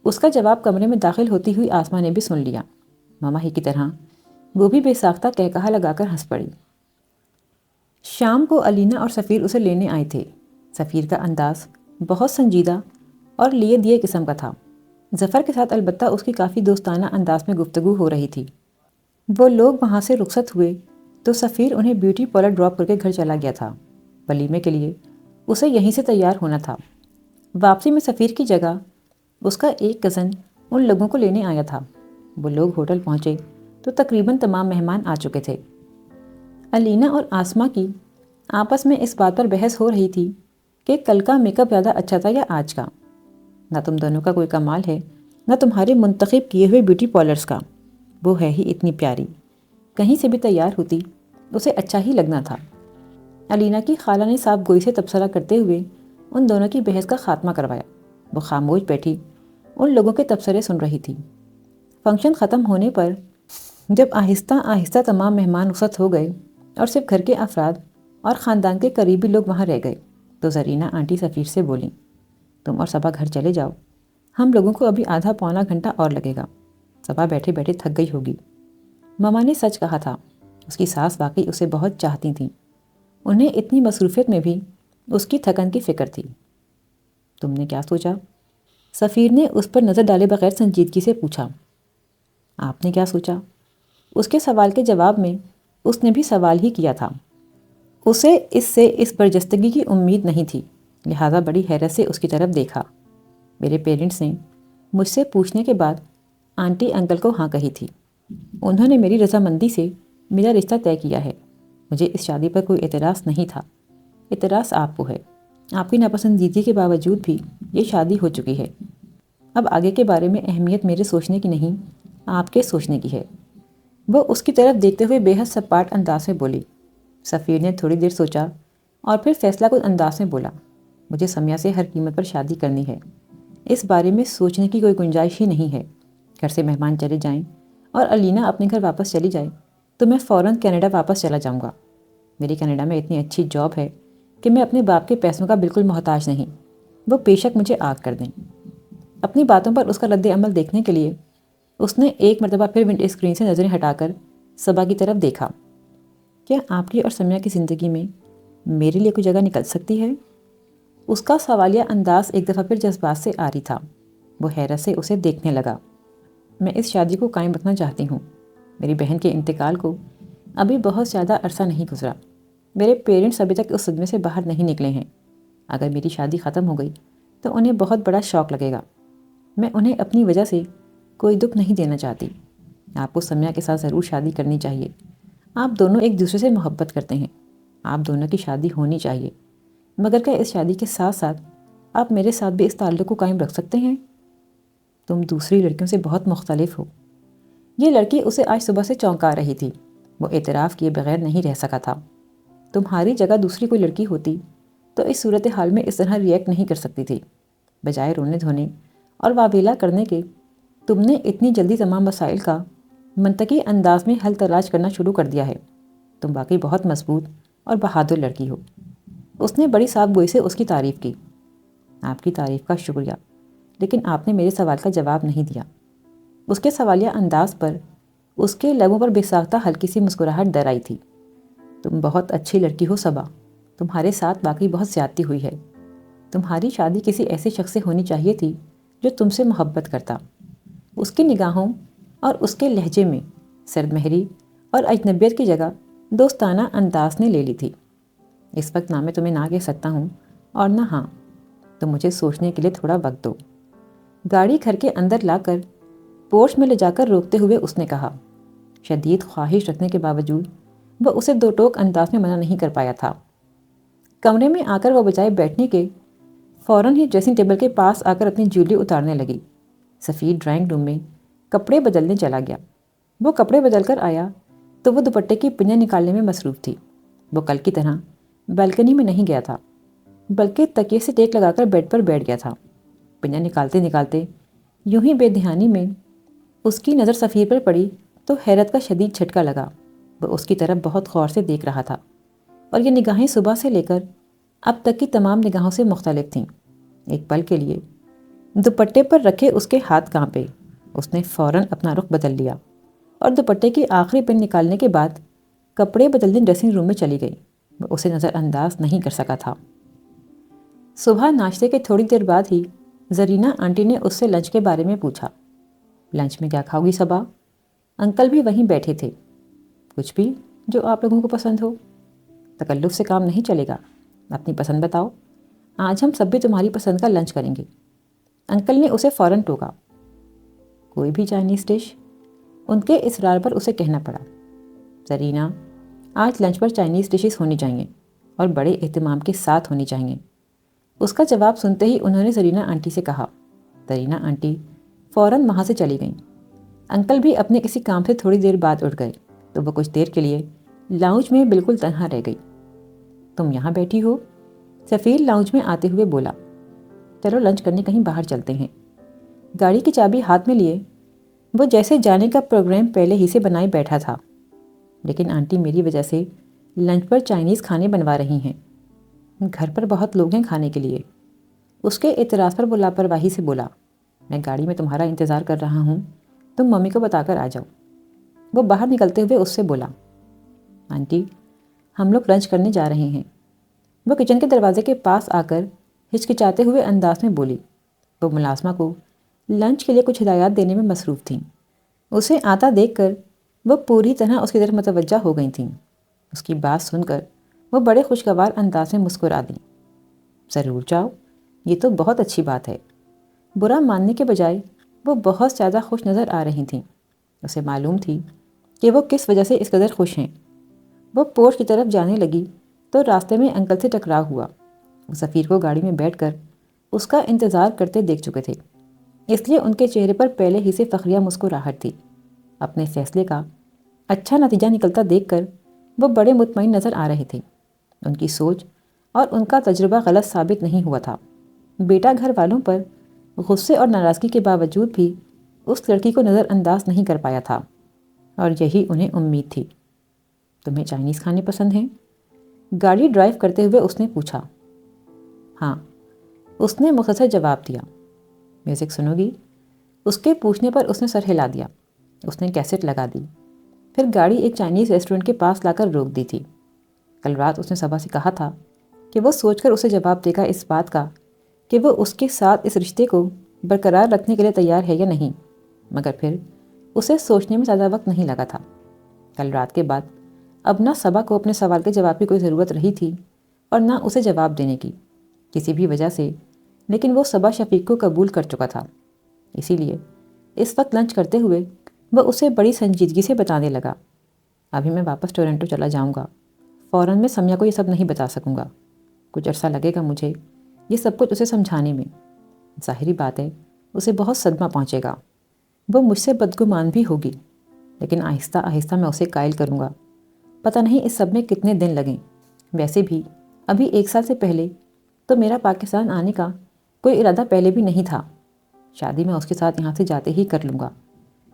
اس کا جواب کمرے میں داخل ہوتی ہوئی آسما نے بھی سن لیا۔ مما ہی کی طرح وہ بھی بے ساختہ کہا لگا کر ہنس پڑی۔ شام کو علینا اور سفیر اسے لینے آئے تھے۔ سفیر کا انداز بہت سنجیدہ اور لیے دیے قسم کا تھا۔ ظفر کے ساتھ البتہ اس کی کافی دوستانہ انداز میں گفتگو ہو رہی تھی۔ وہ لوگ وہاں سے رخصت ہوئے تو سفیر انہیں بیوٹی پارلر ڈراپ کر کے گھر چلا گیا تھا۔ ولیمے کے لیے اسے یہیں سے تیار ہونا تھا۔ واپسی میں سفیر کی جگہ اس کا ایک کزن ان لوگوں کو لینے آیا تھا۔ وہ لوگ ہوٹل پہنچے تو تقریباً تمام مہمان آ چکے تھے۔ علینا اور آسما کی آپس میں اس بات پر بحث ہو رہی تھی کہ کل کا میک اپ زیادہ اچھا تھا یا آج کا۔ نہ تم دونوں کا کوئی کمال ہے، نہ تمہارے منتخب کیے ہوئے بیوٹی پارلرز کا۔ وہ ہے ہی اتنی پیاری، کہیں سے بھی تیار ہوتی اسے اچھا ہی لگنا تھا۔ علینا کی خالہ نے صاحب گوئی سے تبصرہ کرتے ہوئے ان دونوں کی بحث کا خاتمہ کروایا۔ وہ خاموش بیٹھی ان لوگوں کے تبصرے سن رہی تھی۔ فنکشن ختم ہونے پر جب آہستہ آہستہ تمام مہمان رخصت ہو گئے اور صرف گھر کے افراد اور خاندان کے قریبی لوگ وہاں رہ گئے تو زرینہ آنٹی سفیر سے بولیں، تم اور صبا گھر چلے جاؤ، ہم لوگوں کو ابھی آدھا پونا گھنٹہ اور لگے گا۔ صبا بیٹھے بیٹھے تھک گئی ہوگی۔ مما نے سچ کہا تھا، اس کی ساس واقعی اسے بہت چاہتی تھیں۔ انہیں اتنی مصروفیت میں بھی اس کی تھکن کی فکر تھی۔ تم نے کیا سوچا؟ سفیر نے اس پر نظر ڈالے بغیر سنجیدگی سے پوچھا۔ آپ نے کیا سوچا؟ اس کے سوال کے جواب میں اس نے بھی سوال ہی کیا تھا۔ اسے اس سے اس برجستگی کی امید نہیں تھی، لہٰذا بڑی حیرت سے اس کی طرف دیکھا۔ میرے پیرنٹس نے مجھ سے پوچھنے کے بعد آنٹی انکل کو ہاں کہی تھی۔ انہوں نے میری رضامندی سے میرا رشتہ طے کیا ہے۔ مجھے اس شادی پر کوئی اعتراض نہیں تھا۔ اعتراض آپ کو ہے۔ آپ کی ناپسندیدگی کے باوجود بھی یہ شادی ہو چکی ہے۔ اب آگے کے بارے میں اہمیت میرے سوچنے کی نہیں، آپ کے سوچنے کی ہے۔ وہ اس کی طرف دیکھتے ہوئے بے حد سپاٹ انداز میں بولی۔ سفیر نے تھوڑی دیر سوچا اور پھر فیصلہ کن انداز میں بولا، مجھے سمیہ سے ہر قیمت پر شادی کرنی ہے۔ اس بارے میں سوچنے کی کوئی گنجائش ہی نہیں ہے۔ گھر سے مہمان چلے جائیں اور الینا اپنے گھر واپس چلی جائے تو میں فوراً کینیڈا واپس چلا جاؤں گا۔ میری کینیڈا میں اتنی اچھی جاب ہے کہ میں اپنے باپ کے پیسوں کا بالکل محتاج نہیں۔ وہ بے شک مجھے آگ کر دیں۔ اپنی باتوں پر اس کا رد عمل دیکھنے کے لیے اس نے ایک مرتبہ پھر ونڈو اسکرین سے نظریں ہٹا کر صبا کی طرف دیکھا۔ کیا آپ کی اور سمیہ کی زندگی میں میرے لیے کوئی جگہ نکل سکتی ہے؟ اس کا سوالیہ انداز ایک دفعہ پھر جذبات سے آری تھا۔ وہ حیرت سے اسے دیکھنے لگا۔ میں اس شادی کو قائم رکھنا چاہتی ہوں۔ میری بہن کے انتقال کو ابھی بہت زیادہ عرصہ نہیں گزرا۔ میرے پیرنٹس ابھی تک اس صدمے سے باہر نہیں نکلے ہیں۔ اگر میری شادی ختم ہو گئی تو انہیں بہت بڑا شوق لگے گا۔ میں انہیں اپنی وجہ سے کوئی دکھ نہیں دینا چاہتی۔ آپ کو سمیہ کے ساتھ ضرور شادی کرنی چاہیے۔ آپ دونوں ایک دوسرے سے محبت کرتے ہیں۔ آپ دونوں کی شادی ہونی چاہیے۔ مگر کیا اس شادی کے ساتھ ساتھ آپ میرے ساتھ بھی اس تعلق کو قائم رکھ سکتے ہیں؟ تم دوسری لڑکیوں سے بہت مختلف ہو۔ یہ لڑکی اسے آج صبح سے چونکا رہی تھی۔ وہ اعتراف کیے بغیر نہیں رہ سکا تھا۔ تمہاری جگہ دوسری کوئی لڑکی ہوتی تو اس صورتحال میں اس طرح ریئیکٹ نہیں کر سکتی تھی۔ بجائے رونے دھونے اور واویلا کرنے کے، تم نے اتنی جلدی تمام مسائل کا منطقی انداز میں حل تلاش کرنا شروع کر دیا ہے۔ تم واقعی بہت مضبوط اور بہادر لڑکی ہو۔ اس نے بڑی صاف گوئی سے اس کی تعریف کی۔ آپ کی تعریف کا شکریہ، لیکن آپ نے میرے سوال کا جواب نہیں دیا۔ اس کے سوالیہ انداز پر اس کے لبوں پر بے ساختہ ہلکی سی مسکراہٹ در آئی تھی۔ تم بہت اچھی لڑکی ہو صبا۔ تمہارے ساتھ واقعی بہت زیادتی ہوئی ہے۔ تمہاری شادی کسی ایسے شخص سے ہونی چاہیے تھی جو تم سے محبت کرتا۔ اس کی نگاہوں اور اس کے لہجے میں سرد مہری اور اجنبیت کی جگہ دوستانہ انداز نے لے لی تھی۔ اس وقت نہ میں تمہیں نہ کہہ سکتا ہوں اور نہ ہاں۔ تو مجھے سوچنے کے لیے تھوڑا وقت دو۔ گاڑی گھر کے اندر لا کر پورچ میں لے جا کر روکتے ہوئے اس نے کہا۔ شدید خواہش رکھنے کے باوجود وہ اسے دو ٹوک انداز میں منع نہیں کر پایا تھا۔ کمرے میں آ کر وہ بجائے بیٹھنے کے فوراً ہی ڈریسنگ ٹیبل کے پاس آ کر اپنی جویلری اتارنے لگی۔ سفید ڈرائنگ روم میں کپڑے بدلنے چلا گیا۔ وہ کپڑے بدل کر آیا تو وہ دوپٹے کی پنجیں نکالنے میں مصروف تھی۔ وہ کل کی طرح بالکنی میں نہیں گیا تھا، بلکہ تکیے سے ٹیک لگا کر بیڈ پر بیٹھ گیا تھا۔ پنجیں نکالتے نکالتے یوں ہی بے دھیانی میں اس کی نظر سفیر پر پڑی تو حیرت کا شدید جھٹکا لگا۔ وہ اس کی طرف بہت غور سے دیکھ رہا تھا اور یہ نگاہیں صبح سے لے کر اب تک کی تمام نگاہوں سے مختلف تھیں۔ ایک پل کے لیے دوپٹے پر رکھے اس کے ہاتھ کانپے۔ اس نے فوراً اپنا رخ بدل لیا اور دوپٹے کی آخری پن نکالنے کے بعد کپڑے بدلنے ڈریسنگ روم میں چلی گئی۔ وہ اسے نظر انداز نہیں کر سکا تھا۔ صبح ناشتے کے تھوڑی دیر بعد ہی زرینہ آنٹی نے اس سے لنچ کے بارے میں پوچھا۔ لنچ میں کیا کھاؤ گی صبا؟ انکل بھی وہیں بیٹھے تھے۔ کچھ بھی جو آپ لوگوں کو پسند ہو۔ تکلف سے کام نہیں چلے گا، اپنی پسند بتاؤ۔ آج ہم سب بھی تمہاری پسند کا لنچ کریں گے۔ انکل نے اسے فوراً ٹوکا۔ کوئی بھی چائنیز ڈش؟ ان کے اصرار پر اسے کہنا پڑا۔ زرینہ، آج لنچ پر چائنیز ڈشز ہونی چاہیے اور بڑے اہتمام کے ساتھ ہونی چاہیے۔ اس کا جواب سنتے ہی انہوں نے زرینہ آنٹی سے کہا۔ زرینہ آنٹی فوراً وہاں سے چلی گئیں۔ انکل بھی اپنے کسی کام سے تھوڑی دیر بعد اٹھ گئے تو وہ کچھ دیر کے لیے لاؤنج میں بالکل تنہا رہ گئی۔ تم یہاں بیٹھی ہو؟ سفیر لاؤنج میں آتے ہوئے بولا۔ چلو لنچ کرنے کہیں باہر چلتے ہیں۔ گاڑی کی چابی ہاتھ میں لیے وہ جیسے جانے کا پروگرام پہلے ہی سے بنائے بیٹھا تھا۔ لیکن آنٹی میری وجہ سے لنچ پر چائنیز کھانے بنوا رہی ہیں۔ گھر پر بہت لوگ ہیں کھانے کے لیے۔ اس کے اعتراض پر وہ لاپرواہی سے بولا۔ میں گاڑی میں تمہارا انتظار کر رہا ہوں، تم ممی کو بتا کر آ جاؤ۔ وہ باہر نکلتے ہوئے اس سے بولا۔ آنٹی، ہم لوگ لنچ کرنے جا رہے ہیں۔ وہ کچن کے دروازے کے پاس آ کر ہچکچاتے ہوئے انداز میں بولی۔ وہ ملازمہ کو لنچ کے لیے کچھ ہدایات دینے میں مصروف تھیں۔ اسے آتا دیکھ کر وہ پوری طرح اس کی طرف متوجہ ہو گئی تھیں۔ اس کی بات سن کر وہ بڑے خوشگوار انداز میں مسکرا دیں۔ ضرور جاؤ، یہ تو بہت اچھی بات ہے۔ برا ماننے کے بجائے وہ بہت زیادہ خوش نظر آ رہی تھیں۔ اسے معلوم تھی کہ وہ کس وجہ سے اس قدر خوش ہیں۔ وہ پورچ کی طرف جانے لگی تو راستے میں انکل سے ٹکراؤ ہوا۔ وہ سفیر کو گاڑی میں بیٹھ کر اس کا انتظار کرتے دیکھ چکے تھے، اس لیے ان کے چہرے پر پہلے ہی سے فخریہ مسکراہٹ تھی۔ اپنے فیصلے کا اچھا نتیجہ نکلتا دیکھ کر وہ بڑے مطمئن نظر آ رہے تھے۔ ان کی سوچ اور ان کا تجربہ غلط ثابت نہیں ہوا تھا۔ بیٹا گھر والوں پر غصے اور ناراضگی کے باوجود بھی اس لڑکی کو نظر انداز نہیں کر پایا تھا، اور یہی انہیں امید تھی۔ تمہیں چائنیز کھانے پسند ہیں؟ گاڑی ڈرائیو کرتے ہوئے اس نے پوچھا۔ ہاں، اس نے مختصر جواب دیا۔ میوزک سنو گی؟ اس کے پوچھنے پر اس نے سر ہلا دیا۔ اس نے کیسٹ لگا دی، پھر گاڑی ایک چائنیز ریسٹورنٹ کے پاس لا کر روک دی تھی۔ کل رات اس نے صبا سے کہا تھا کہ وہ سوچ کر اسے جواب دے گا اس بات کا کہ وہ اس کے ساتھ اس رشتے کو برقرار رکھنے کے لیے تیار ہے یا نہیں، مگر پھر اسے سوچنے میں زیادہ وقت نہیں لگا تھا۔ کل رات کے بعد اب نہ صبا کو اپنے سوال کے جواب کی کوئی ضرورت رہی تھی اور نہ اسے جواب دینے کی کسی بھی وجہ سے، لیکن وہ صبا شفیق کو قبول کر چکا تھا۔ اسی لیے اس وقت لنچ کرتے ہوئے وہ اسے بڑی سنجیدگی سے بتانے لگا۔ ابھی میں واپس ٹورنٹو چلا جاؤں گا، فوراً میں سمیا کو یہ سب نہیں بتا سکوں گا۔ کچھ عرصہ لگے گا مجھے یہ سب کچھ اسے سمجھانے میں۔ ظاہری بات ہے اسے بہت صدمہ پہنچے گا، وہ مجھ سے بدگمان بھی ہوگی، لیکن آہستہ آہستہ میں اسے قائل کروں گا۔ پتہ نہیں اس سب میں کتنے دن لگیں۔ ویسے بھی ابھی 1 سال سے پہلے تو میرا پاکستان آنے کا کوئی ارادہ پہلے بھی نہیں تھا۔ شادی میں اس کے ساتھ یہاں سے جاتے ہی کر لوں گا،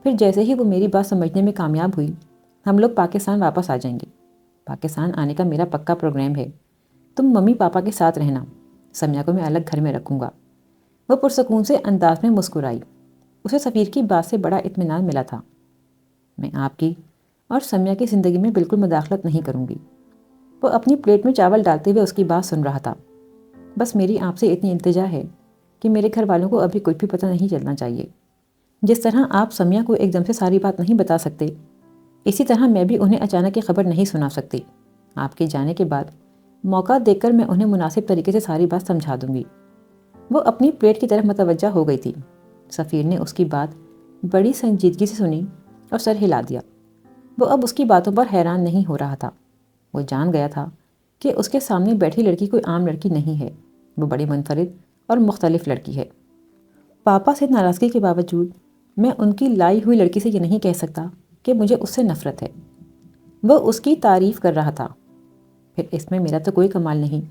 پھر جیسے ہی وہ میری بات سمجھنے میں کامیاب ہوئی ہم لوگ پاکستان واپس آ جائیں گے۔ پاکستان آنے کا میرا پکا پروگرام ہے۔ تم ممی پاپا کے ساتھ رہنا، سمیا کو میں الگ گھر میں رکھوں گا۔ وہ پرسکون سے انداز میں مسکرائی۔ اسے سفیر کی بات سے بڑا اطمینان ملا تھا۔ میں آپ کی اور سمیا کی زندگی میں بالکل مداخلت نہیں کروں گی۔ وہ اپنی پلیٹ میں چاول ڈالتے ہوئے اس کی بات سن رہا تھا۔ بس میری آپ سے اتنی التجا ہے کہ میرے گھر والوں کو ابھی کچھ بھی پتہ نہیں چلنا چاہیے۔ جس طرح آپ سمیا کو ایک دم سے ساری بات نہیں بتا سکتے، اسی طرح میں بھی انہیں اچانک یہ خبر نہیں سنا سکتی۔ آپ کے جانے کے بعد موقع دیکھ کر میں انہیں مناسب طریقے سے ساری بات سمجھا دوں گی۔ وہ اپنی پلیٹ کی طرف متوجہ ہو گئی تھی۔ سفیر نے اس کی بات بڑی سنجیدگی سے سنی اور سر ہلا دیا۔ وہ اب اس کی باتوں پر حیران نہیں ہو رہا تھا۔ وہ جان گیا تھا کہ اس کے سامنے بیٹھی لڑکی کوئی عام لڑکی نہیں ہے، وہ بڑی منفرد اور مختلف لڑکی ہے۔ پاپا سے ناراضگی کے باوجود میں ان کی لائی ہوئی لڑکی سے یہ نہیں کہہ سکتا کہ مجھے اس سے نفرت ہے۔ وہ اس کی تعریف کر رہا تھا۔ پھر اس میں میرا تو کوئی کمال نہیں،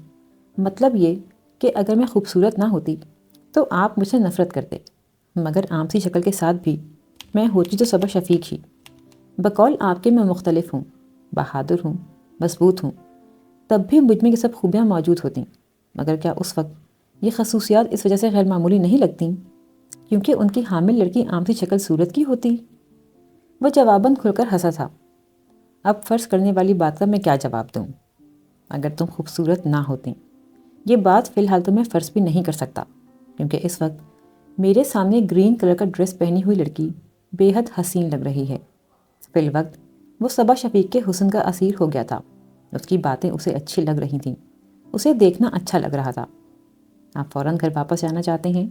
مطلب یہ کہ اگر میں خوبصورت نہ ہوتی تو آپ مجھ سے نفرت کرتے، مگر عام سی شکل کے ساتھ بھی میں ہوتی تو صبا شفیق ہی۔ بقول آپ کے میں مختلف ہوں، بہادر ہوں، مضبوط ہوں، تب بھی مجھ میں یہ سب خوبیاں موجود ہوتیں، مگر کیا اس وقت یہ خصوصیات اس وجہ سے غیر معمولی نہیں لگتیں کیونکہ ان کی حامل لڑکی عام سی شکل صورت کی ہوتی؟ وہ جواباً کھل کر ہنسا تھا۔ اب فرض کرنے والی بات کا میں کیا جواب دوں؟ اگر تم خوبصورت نہ ہوتیں، یہ بات فی الحال تو میں فرض بھی نہیں کر سکتا، کیونکہ اس وقت میرے سامنے گرین کلر کا ڈریس پہنی ہوئی لڑکی بے حد حسین لگ رہی ہے۔ فی الوقت وہ صبا شفیق کے حسن کا اسیر ہو گیا تھا۔ اس کی باتیں اسے اچھی لگ رہی تھیں، اسے دیکھنا اچھا لگ رہا تھا۔ آپ فوراً گھر واپس جانا چاہتے ہیں؟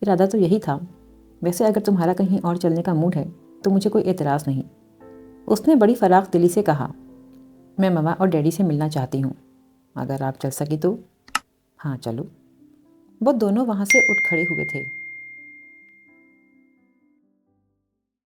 ارادہ تو یہی تھا، ویسے اگر تمہارا کہیں اور چلنے کا موڈ ہے تو مجھے کوئی اعتراض نہیں۔ اس نے بڑی فراخ دلی سے کہا۔ میں مما اور ڈیڈی سے ملنا چاہتی ہوں، اگر آپ چل سکی تو۔ ہاں چلو۔ وہ دونوں وہاں سے اٹھ کھڑے ہوئے تھے۔